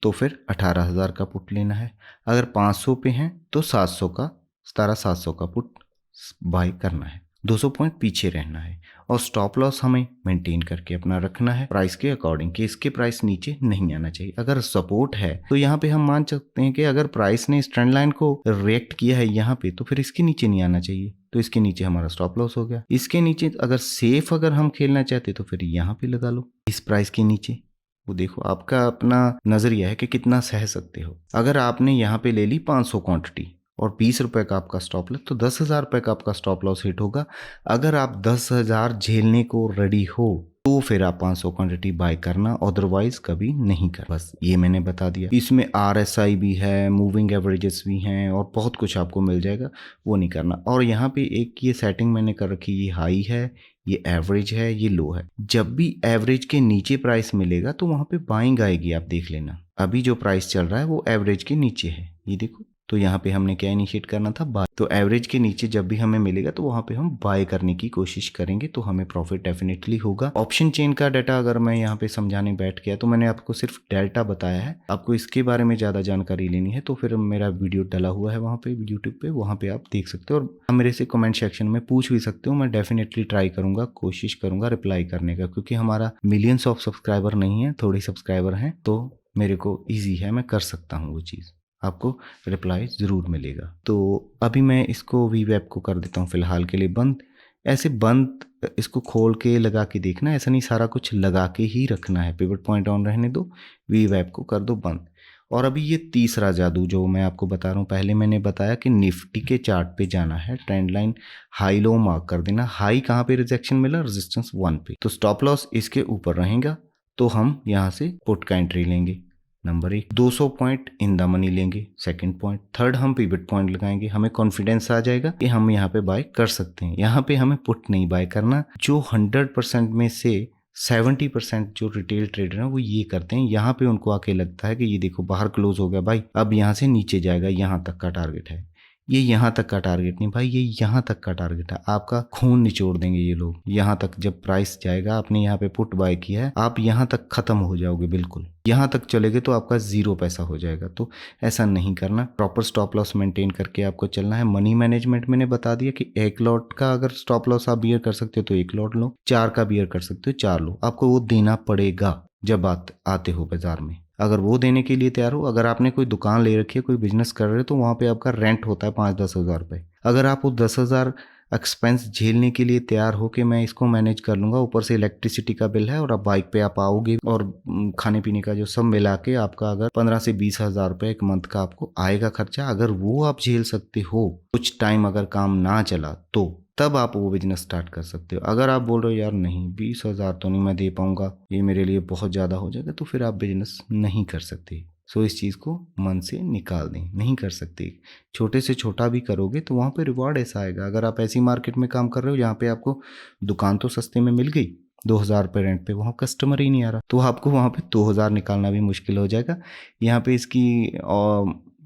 तो फिर 18,000 का पुट लेना है, अगर 500 पे हैं तो 700 का 17,700 का पुट बाय करना है। 200 पॉइंट पीछे रहना है और स्टॉप लॉस हमें मेंटेन करके अपना रखना है प्राइस के अकॉर्डिंग कि इसके प्राइस नीचे नहीं आना चाहिए। अगर सपोर्ट है तो यहाँ पे हम मान सकते हैं कि अगर प्राइस ने इस ट्रेंड लाइन को रिएक्ट किया है यहाँ पे, तो फिर इसके नीचे नहीं आना चाहिए, तो इसके नीचे हमारा स्टॉप लॉस हो गया। इसके नीचे अगर सेफ अगर हम खेलना चाहते तो फिर यहाँ पे लगा लो इस प्राइस के नीचे। वो देखो आपका अपना नजरिया है कि कितना सह सकते हो। अगर आपने यहाँ पे ले ली 500 क्वांटिटी और 20 रुपए का आपका स्टॉप लॉस, तो 10,000 रुपए का आपका स्टॉप लॉस हिट होगा। अगर आप 10,000 झेलने को रेडी हो तो फिर आप 500 क्वांटिटी बाय करना, अदरवाइज कभी नहीं कर। बस ये मैंने बता दिया। इसमें RSI भी है, मूविंग एवरेजेस भी हैं और बहुत कुछ आपको मिल जाएगा, वो नहीं करना। और यहाँ पे एक ये सेटिंग मैंने कर रखी, ये हाई है, ये एवरेज है, ये लो है। जब भी एवरेज के नीचे प्राइस मिलेगा तो वहां पे बाइंग आएगी, आप देख लेना। अभी जो प्राइस चल रहा है वो एवरेज के नीचे है, ये देखो। तो यहाँ पे हमने क्या इनिशिएट करना था, बाय। तो एवरेज के नीचे जब भी हमें मिलेगा तो वहां पे हम बाय करने की कोशिश करेंगे, तो हमें प्रॉफिट डेफिनेटली होगा। ऑप्शन चेन का डाटा अगर मैं यहाँ पे समझाने बैठ गया तो मैंने आपको सिर्फ डेल्टा बताया है। आपको इसके बारे में ज्यादा जानकारी लेनी है तो फिर मेरा वीडियो डला हुआ है वहाँ पे यूट्यूब पे, वहाँ पे आप देख सकते हो। और मेरे से कमेंट सेक्शन में पूछ भी सकते हो, मैं डेफिनेटली ट्राई करूंगा, कोशिश करूंगा रिप्लाई करने का, क्योंकि हमारा मिलियंस ऑफ सब्सक्राइबर नहीं है, थोड़ी सब्सक्राइबर हैं, तो मेरे को ईजी है, मैं कर सकता हूँ वो चीज़, आपको रिप्लाई ज़रूर मिलेगा। तो अभी मैं इसको वी वेब को कर देता हूँ फिलहाल के लिए बंद। ऐसे बंद इसको खोल के लगा के देखना, ऐसा नहीं सारा कुछ लगा के ही रखना है। पिवट पॉइंट ऑन रहने दो, वी वेब को कर दो बंद। और अभी ये तीसरा जादू जो मैं आपको बता रहा हूँ, पहले मैंने बताया कि निफ्टी के चार्ट पे जाना है, trend line high low mark कर देना। हाई कहाँ पे रिजेक्शन मिला, रेजिस्टेंस 1 पे, तो स्टॉप लॉस इसके ऊपर रहेगा, तो हम यहाँ से पुट का एंट्री लेंगे। Number 1, 200 point in the money लेंगे। सेकंड पॉइंट, थर्ड हम पिवट पॉइंट लगाएंगे, हमें कॉन्फिडेंस आ जाएगा कि हम यहाँ पे बाय कर सकते हैं। यहाँ पे हमें पुट नहीं बाय करना। जो 100% में से 70% जो रिटेल ट्रेडर हैं वो ये करते हैं, यहाँ पे उनको आके लगता है कि ये देखो बाहर क्लोज हो गया भाई, अब यहाँ से नीचे जाएगा, यहाँ तक का टारगेट है। ये यहाँ तक का टारगेट नहीं भाई, ये यहाँ तक का टारगेट है। आपका खून निचोड़ देंगे ये लोग। यहाँ तक जब प्राइस जाएगा, आपने यहाँ पे पुट बाय किया है, आप यहाँ तक खत्म हो जाओगे, बिल्कुल यहाँ तक चलेगे तो आपका 0 पैसा हो जाएगा। तो ऐसा नहीं करना, प्रॉपर स्टॉप लॉस मेंटेन करके आपको चलना है। मनी मैनेजमेंट मैंने बता दिया कि 1 लॉट का अगर स्टॉप लॉस आप बियर कर सकते हो तो 1 लॉट लो, 4 का बियर कर सकते हो 4 लो। आपको वो देना पड़ेगा जब आते हो बाजार में। अगर वो देने के लिए तैयार हो, अगर आपने कोई दुकान ले रखी है, कोई बिजनेस कर रहे हो, तो वहाँ पे आपका रेंट होता है 5-10 हज़ार रुपये। अगर आप वो 10,000 एक्सपेंस झेलने के लिए तैयार हो कि मैं इसको मैनेज कर लूँगा, ऊपर से इलेक्ट्रिसिटी का बिल है और अब बाइक पे आप आओगे और खाने पीने का जो सब मिला के आपका अगर 15 से 20 हज़ार रुपये एक मंथ का आपको आएगा खर्चा, अगर वो आप झेल सकते हो, कुछ टाइम अगर काम ना चला तो तब आप वो बिजनेस स्टार्ट कर सकते हो। अगर आप बोल रहे हो यार नहीं 20,000 तो नहीं मैं दे पाऊंगा, ये मेरे लिए बहुत ज़्यादा हो जाएगा, तो फिर आप बिजनेस नहीं कर सकते। सो इस चीज़ को मन से निकाल दें, नहीं कर सकते। छोटे से छोटा भी करोगे तो वहाँ पे रिवॉर्ड ऐसा आएगा। अगर आप ऐसी मार्केट में काम कर रहे हो जहाँ पे आपको दुकान तो सस्ते में मिल गई 2,000 रुपये रेंट पे, वहाँ कस्टमर ही नहीं आ रहा, तो आपको वहाँ पे 2,000 निकालना भी मुश्किल हो जाएगा। यहाँ पे इसकी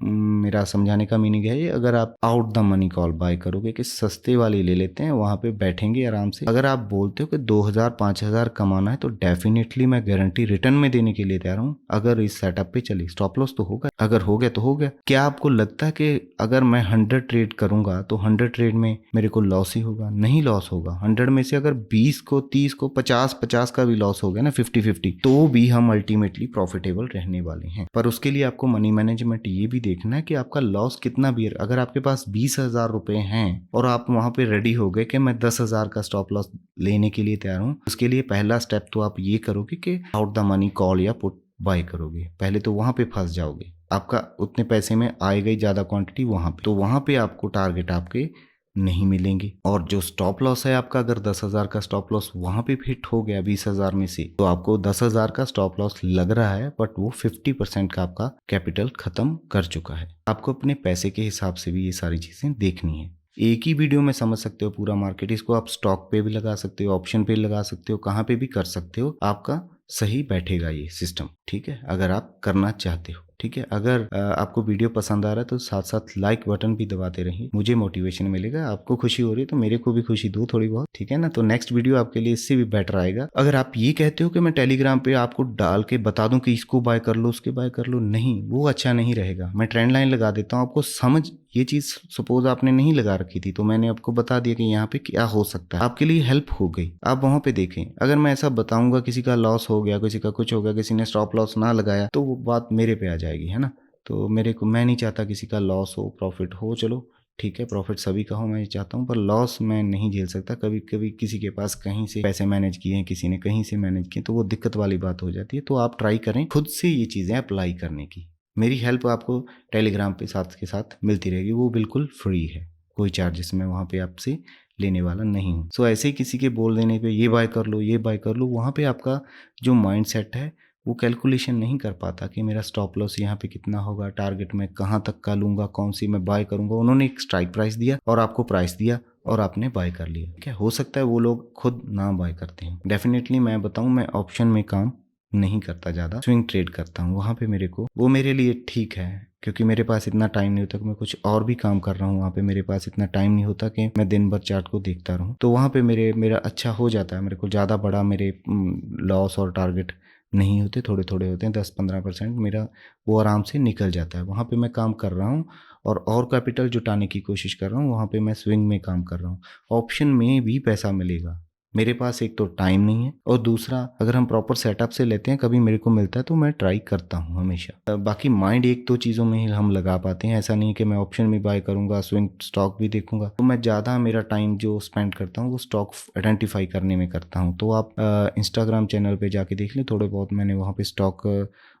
मेरा समझाने का मीनिंग है, अगर आप out the money call buy करोगे कि सस्ते वाली ले लेते हैं, वहाँ पे बैठेंगे आराम से। अगर आप बोलते हो कि 2,000-5,000 कमाना है तो डेफिनेटली मैं गारंटी रिटर्न में देने के लिए तैयार हूँ। अगर इस सेटअप पे चली, स्टॉप लॉस तो होगा, अगर हो गया तो हो गया। क्या आपको लगता है कि अगर मैं 100 ट्रेड करूंगा तो 100 ट्रेड में मेरे को लॉस ही होगा? नहीं लॉस होगा। 100 में से अगर 20 को, 30 को, 50 का भी लॉस हो गया ना, 50-50, तो भी हम अल्टीमेटली प्रॉफिटेबल रहने वाले हैं। पर उसके लिए आपको मनी मैनेजमेंट ये भी देखना है कि आपका लॉस कितना भी है। अगर आपके पास 20,000 रुपए हैं और आप वहां पे रेडी हो गए कि मैं 10,000 का स्टॉप लॉस लेने के लिए तैयार हूं, उसके लिए पहला स्टेप तो आप ये करोगे कि आउट द मनी कॉल या पुट बाय करोगे। पहले तो वहां पे फंस जाओगे, आपका उतने पैसे में आएगा ही ज्यादा क्वांटिटी वहां पे, तो वहां पे आपको टारगेट आपके नहीं मिलेंगे। और जो स्टॉप लॉस है आपका, अगर 10,000 का स्टॉप लॉस वहां पे फिट हो गया 20,000 में से, तो आपको 10,000 का स्टॉप लॉस लग रहा है, बट वो 50% का आपका कैपिटल खत्म कर चुका है। आपको अपने पैसे के हिसाब से भी ये सारी चीजें देखनी है। एक ही वीडियो में समझ सकते हो पूरा मार्केट। इसको आप स्टॉक पे भी लगा सकते हो, ऑप्शन पे लगा सकते हो, कहाँ पे भी कर सकते हो। आपका सही बैठेगा ये सिस्टम, ठीक है, अगर आप करना चाहते हो। ठीक है। अगर आपको वीडियो पसंद आ रहा है तो साथ साथ लाइक बटन भी दबाते रहिए, मुझे मोटिवेशन मिलेगा। आपको खुशी हो रही है तो मेरे को भी खुशी दो थोड़ी बहुत, ठीक है ना। तो नेक्स्ट वीडियो आपके लिए इससे भी बेटर आएगा। अगर आप ये कहते हो कि मैं टेलीग्राम पे आपको डाल के बता दूं कि इसको बाय कर लो उसके बाय कर लो, नहीं, वो अच्छा नहीं रहेगा। मैं ट्रेंड लाइन लगा देता हूँ, आपको समझ, ये चीज सपोज आपने नहीं लगा रखी थी तो मैंने आपको बता दिया कि यहाँ पे क्या हो सकता है, आपके लिए हेल्प हो गई। आप वहां पे देखें। अगर मैं ऐसा बताऊंगा किसी का लॉस हो गया, किसी का कुछ हो गया, किसी ने स्टॉप लॉस ना लगाया, तो वो बात मेरे पे आ जाएगी, है ना। तो मेरे को, मैं नहीं चाहता किसी का लॉस हो, प्रॉफिट हो। चलो ठीक है, प्रॉफिट सभी का हो, मैं चाहता हूँ, पर लॉस मैं नहीं झेल सकता। कभी कभी किसी के पास कहीं से पैसे मैनेज किए हैं, किसी ने कहीं से मैनेज किए, तो वो दिक्कत वाली बात हो जाती है। तो आप ट्राई करें खुद से ये चीज़ें अप्लाई करने की। मेरी हेल्प आपको टेलीग्राम पे साथ के साथ मिलती रहेगी, वो बिल्कुल फ्री है, कोई चार्जेस मैं वहाँ पे आपसे लेने वाला नहीं हूँ। सो ऐसे ही किसी के बोल देने पे ये बाय कर लो, ये बाय कर लो, वहाँ पे आपका जो माइंड सेट है वो कैलकुलेशन नहीं कर पाता कि मेरा स्टॉप लॉस यहाँ पे कितना होगा, टारगेट मैं कहाँ तक का लूँगा, कौन सी मैं बाय करूँगा। उन्होंने एक स्ट्राइक प्राइस दिया और आपको प्राइस दिया और आपने बाय कर लिया। क्या हो सकता है वो लोग खुद ना बाय करते हैं। डेफिनेटली मैं बताऊँ, मैं ऑप्शन में काम नहीं करता, ज़्यादा स्विंग ट्रेड करता हूँ। वहाँ पे मेरे को, वो मेरे लिए ठीक है, क्योंकि मेरे पास इतना टाइम नहीं होता कि मैं कुछ और भी काम कर रहा हूँ। वहाँ पे मेरे पास इतना टाइम नहीं होता कि मैं दिन भर चार्ट को देखता रहूँ। तो वहाँ पे मेरा अच्छा हो जाता है। मेरे को ज़्यादा बड़ा मेरे लॉस और टारगेट नहीं होते, थोड़े थोड़े होते हैं, 10-15% मेरा वो आराम से निकल जाता है। वहाँ पे मैं काम कर रहा हूँ और कैपिटल जुटाने की कोशिश कर रहा हूँ। वहाँ पे मैं स्विंग में काम कर रहा हूँ। ऑप्शन में भी पैसा मिलेगा। मेरे पास एक तो टाइम नहीं है और दूसरा, अगर हम प्रॉपर सेटअप से लेते हैं, कभी मेरे को मिलता है तो मैं ट्राई करता हूँ हमेशा। बाकी माइंड एक दो चीज़ों में ही हम लगा पाते हैं। ऐसा नहीं कि मैं ऑप्शन में बाय करूँगा, स्विंग स्टॉक भी देखूंगा। तो मैं ज़्यादा, मेरा टाइम जो स्पेंड करता हूँ वो स्टॉक आइडेंटिफाई करने में करता हूँ। तो आप इंस्टाग्राम चैनल पे जाके देख लें, थोड़े बहुत मैंने वहाँ पे स्टॉक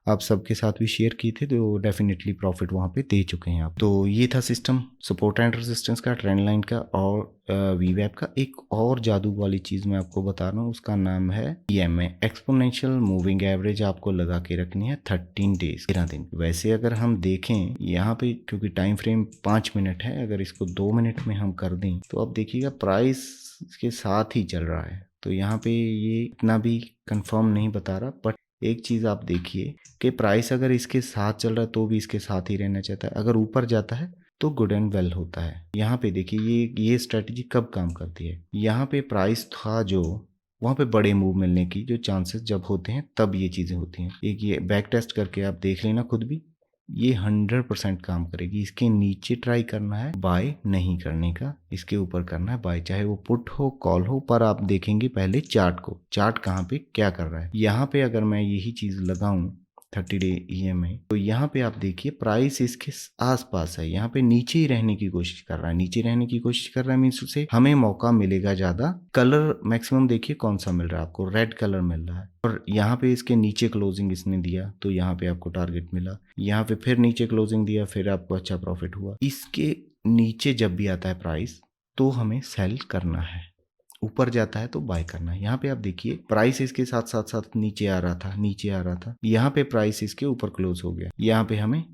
आप सबके साथ भी शेयर किए थे, तो डेफिनेटली प्रॉफिट वहाँ पे दे चुके हैं आप। तो ये था सिस्टम, सपोर्ट एंड रेजिस्टेंस का, ट्रेंड लाइन का और वीवैप का। एक और जादू वाली चीज़ मैं आपको बता रहा हूँ, उसका नाम है EMA, एक्सपोनेंशियल मूविंग एवरेज। आपको लगा के रखनी है 13 डेज, 13 दिन। वैसे अगर हम देखें यहाँ पे, क्योंकि टाइम फ्रेम 5 मिनट है, अगर इसको 2 मिनट में हम कर दें तो आप देखिएगा प्राइस के साथ ही चल रहा है। तो यहाँ पे ये इतना भी कंफर्म नहीं बता रहा, बट एक चीज़ आप देखिए कि प्राइस अगर इसके साथ चल रहा है तो भी इसके साथ ही रहना चाहता है। अगर ऊपर जाता है तो गुड एंड वेल होता है। यहाँ पे देखिए ये स्ट्रेटजी कब काम करती है। यहाँ पे प्राइस था जो, वहाँ पे बड़े मूव मिलने की जो चांसेस जब होते हैं तब ये चीज़ें होती हैं। एक ये बैक टेस्ट करके आप देख लेना खुद भी, ये 100% काम करेगी। इसके नीचे ट्राई करना है, बाय नहीं करने का, इसके ऊपर करना है बाय, चाहे वो पुट हो कॉल हो। पर आप देखेंगे पहले चार्ट को, चार्ट कहाँ पे क्या कर रहा है। यहाँ पे अगर मैं यही चीज़ लगाऊं 30 डे EMA, तो यहाँ पे आप देखिए प्राइस इसके आसपास है, यहाँ पे नीचे ही रहने की कोशिश कर रहा है। नीचे रहने की कोशिश कर रहा है मीन्स उसे हमें मौका मिलेगा ज़्यादा। कलर मैक्सिमम देखिए कौन सा मिल रहा है आपको, रेड कलर मिल रहा है। और यहाँ पे इसके नीचे क्लोजिंग इसने दिया तो यहाँ पे आपको टारगेट मिला, यहाँ पे फिर नीचे क्लोजिंग दिया, फिर आपको अच्छा प्रॉफिट हुआ। इसके नीचे जब भी आता है प्राइस तो हमें सेल करना है, ऊपर जाता है तो बाय करना है। यहाँ पे आप देखिए प्राइस इसके साथ साथ साथ नीचे आ रहा था, नीचे आ रहा था, यहाँ पे प्राइस इसके ऊपर क्लोज हो गया, यहाँ पे हमें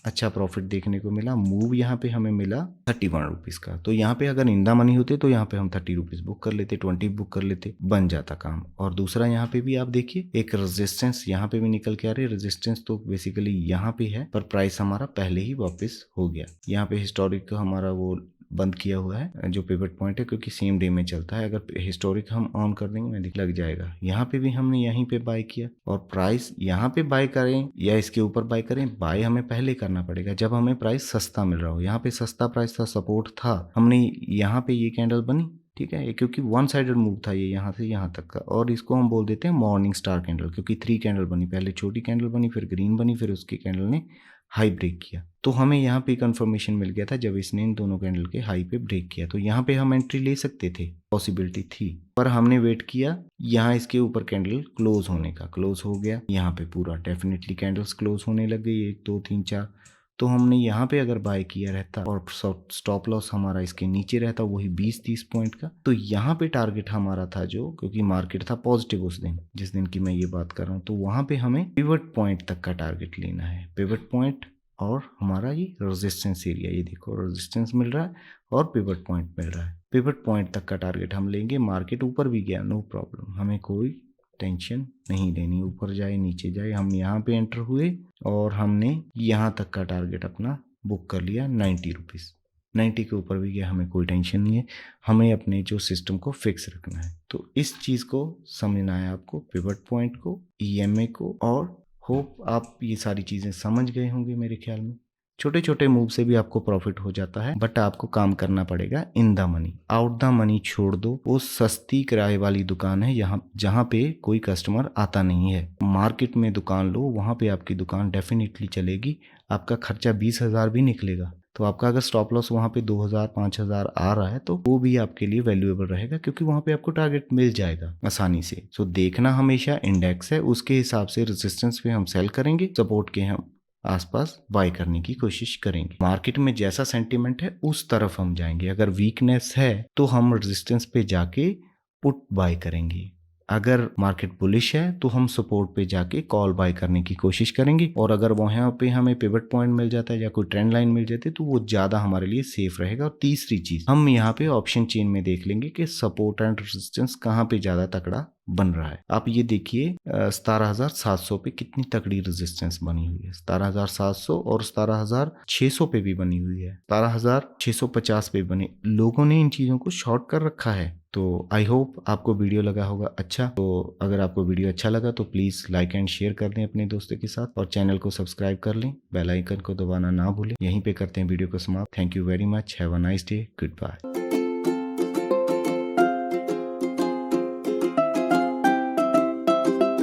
अच्छा प्रॉफिट देखने को मिला। मूव यहाँ पे हमें मिला 31 रुपीज़ का। तो यहाँ पे अगर इंदा मनी होते तो यहाँ पे हम 30 रुपीज़ बुक कर लेते, 20 बुक कर लेते, बन जाता काम। और दूसरा यहाँ पे भी आप देखिए एक रेजिस्टेंस यहाँ पे भी निकल के आ रही है। रेजिस्टेंस तो बेसिकली यहाँ पे है, पर प्राइस हमारा पहले ही वापस हो गया। यहाँ पे हिस्टोरिक हमारा वो बंद किया हुआ है जो पिवट पॉइंट है, क्योंकि सेम डे में चलता है। अगर हिस्टोरिक हम ऑन कर देंगे मैं लग जाएगा। यहाँ पे भी हमने यहीं पे बाय किया और प्राइस यहाँ पे बाय करें या इसके ऊपर बाय करें, बाय हमें पहले करना पड़ेगा जब हमें प्राइस सस्ता मिल रहा हो। यहाँ पे सस्ता प्राइस था, सपोर्ट था, हमने यहाँ पे ये कैंडल बनी, ठीक है, क्योंकि वन साइडेड मूव था ये यहाँ से यहाँ तक का। और इसको हम बोल देते हैं मॉर्निंग स्टार कैंडल, क्योंकि 3 कैंडल बनी, पहले छोटी कैंडल बनी, फिर ग्रीन बनी, फिर उसके कैंडल ने हाई ब्रेक किया। तो हमें यहाँ पे कंफर्मेशन मिल गया था जब इसने इन दोनों कैंडल के हाई पे ब्रेक किया, तो यहाँ पे हम एंट्री ले सकते थे, पॉसिबिलिटी थी। पर हमने वेट किया यहाँ इसके ऊपर कैंडल क्लोज होने का, क्लोज हो गया यहाँ पे पूरा, डेफिनेटली कैंडल्स क्लोज होने लग गई 1 2 3 4। तो हमने यहाँ पे अगर बाय किया रहता और स्टॉप लॉस हमारा इसके नीचे रहता वही 20-30 पॉइंट का, तो यहाँ पे टारगेट हमारा था जो, क्योंकि मार्केट था पॉजिटिव उस दिन, जिस दिन की मैं ये बात कर रहा हूँ, तो वहाँ पे हमें पिवट पॉइंट तक का टारगेट लेना है। पिवट पॉइंट और हमारा ये रेजिस्टेंस एरिया, ये देखो रेजिस्टेंस मिल रहा है और पिवट पॉइंट मिल रहा है। पिवट पॉइंट तक का टारगेट हम लेंगे। मार्केट ऊपर भी गया नो प्रॉब्लम, हमें कोई टेंशन नहीं लेनी, ऊपर जाए नीचे जाए। हम यहाँ पे एंटर हुए और हमने यहाँ तक का टारगेट अपना बुक कर लिया 90 रुपीज़। 90 के ऊपर भी गया, हमें कोई टेंशन नहीं है, हमें अपने जो सिस्टम को फिक्स रखना है। तो इस चीज़ को समझना है आपको, पिवट पॉइंट को, EMA को, और होप आप ये सारी चीज़ें समझ गए होंगे मेरे ख्याल में। छोटे छोटे मूव से भी आपको प्रॉफिट हो जाता है, बट आपको काम करना पड़ेगा in the money. Out the money छोड़ दो, वो सस्ती किराए वाली दुकान है यहाँ जहाँ पे कोई कस्टमर आता नहीं है। मार्केट में दुकान लो, वहाँ पे आपकी दुकान डेफिनेटली चलेगी। आपका खर्चा 20,000 भी निकलेगा, तो आपका अगर स्टॉप लॉस वहाँ पे 2,000 5,000 आ रहा है तो वो भी आपके लिए वैल्यूएबल रहेगा, क्योंकि वहाँ पे आपको टारगेट मिल जाएगा आसानी से। सो देखना हमेशा इंडेक्स है, उसके हिसाब से रेजिस्टेंस पे हम सेल करेंगे, सपोर्ट के हम आसपास बाय करने की कोशिश करेंगे। मार्केट में जैसा सेंटीमेंट है उस तरफ हम जाएंगे। अगर वीकनेस है तो हम रेजिस्टेंस पे जाके पुट बाय करेंगे। अगर मार्केट बुलिश है तो हम सपोर्ट पे जाके कॉल बाय करने की कोशिश करेंगे, और अगर वहाँ पे हमें पिवट पॉइंट मिल जाता है या कोई ट्रेंड लाइन मिल जाती है तो वो ज़्यादा हमारे लिए सेफ रहेगा। और तीसरी चीज़ हम यहाँ पे ऑप्शन चेन में देख लेंगे कि सपोर्ट एंड रेजिस्टेंस कहाँ पे ज़्यादा तगड़ा बन रहा है। आप ये देखिए 17,700 पे कितनी तगड़ी रेजिस्टेंस बनी हुई है। 17,700 और 17,600 पे भी बनी हुई है, 17,650 पे बनी। लोगों ने इन चीज़ों को शॉर्ट कर रखा है। तो आई होप आपको वीडियो लगा होगा अच्छा। तो अगर आपको वीडियो अच्छा लगा तो प्लीज़ लाइक एंड शेयर कर दें अपने दोस्तों के साथ, और चैनल को सब्सक्राइब कर लें, बेल आइकन को दबाना ना भूलें। यहीं पे करते हैं वीडियो को समाप्त। Thank you very much, have a nice day, good bye.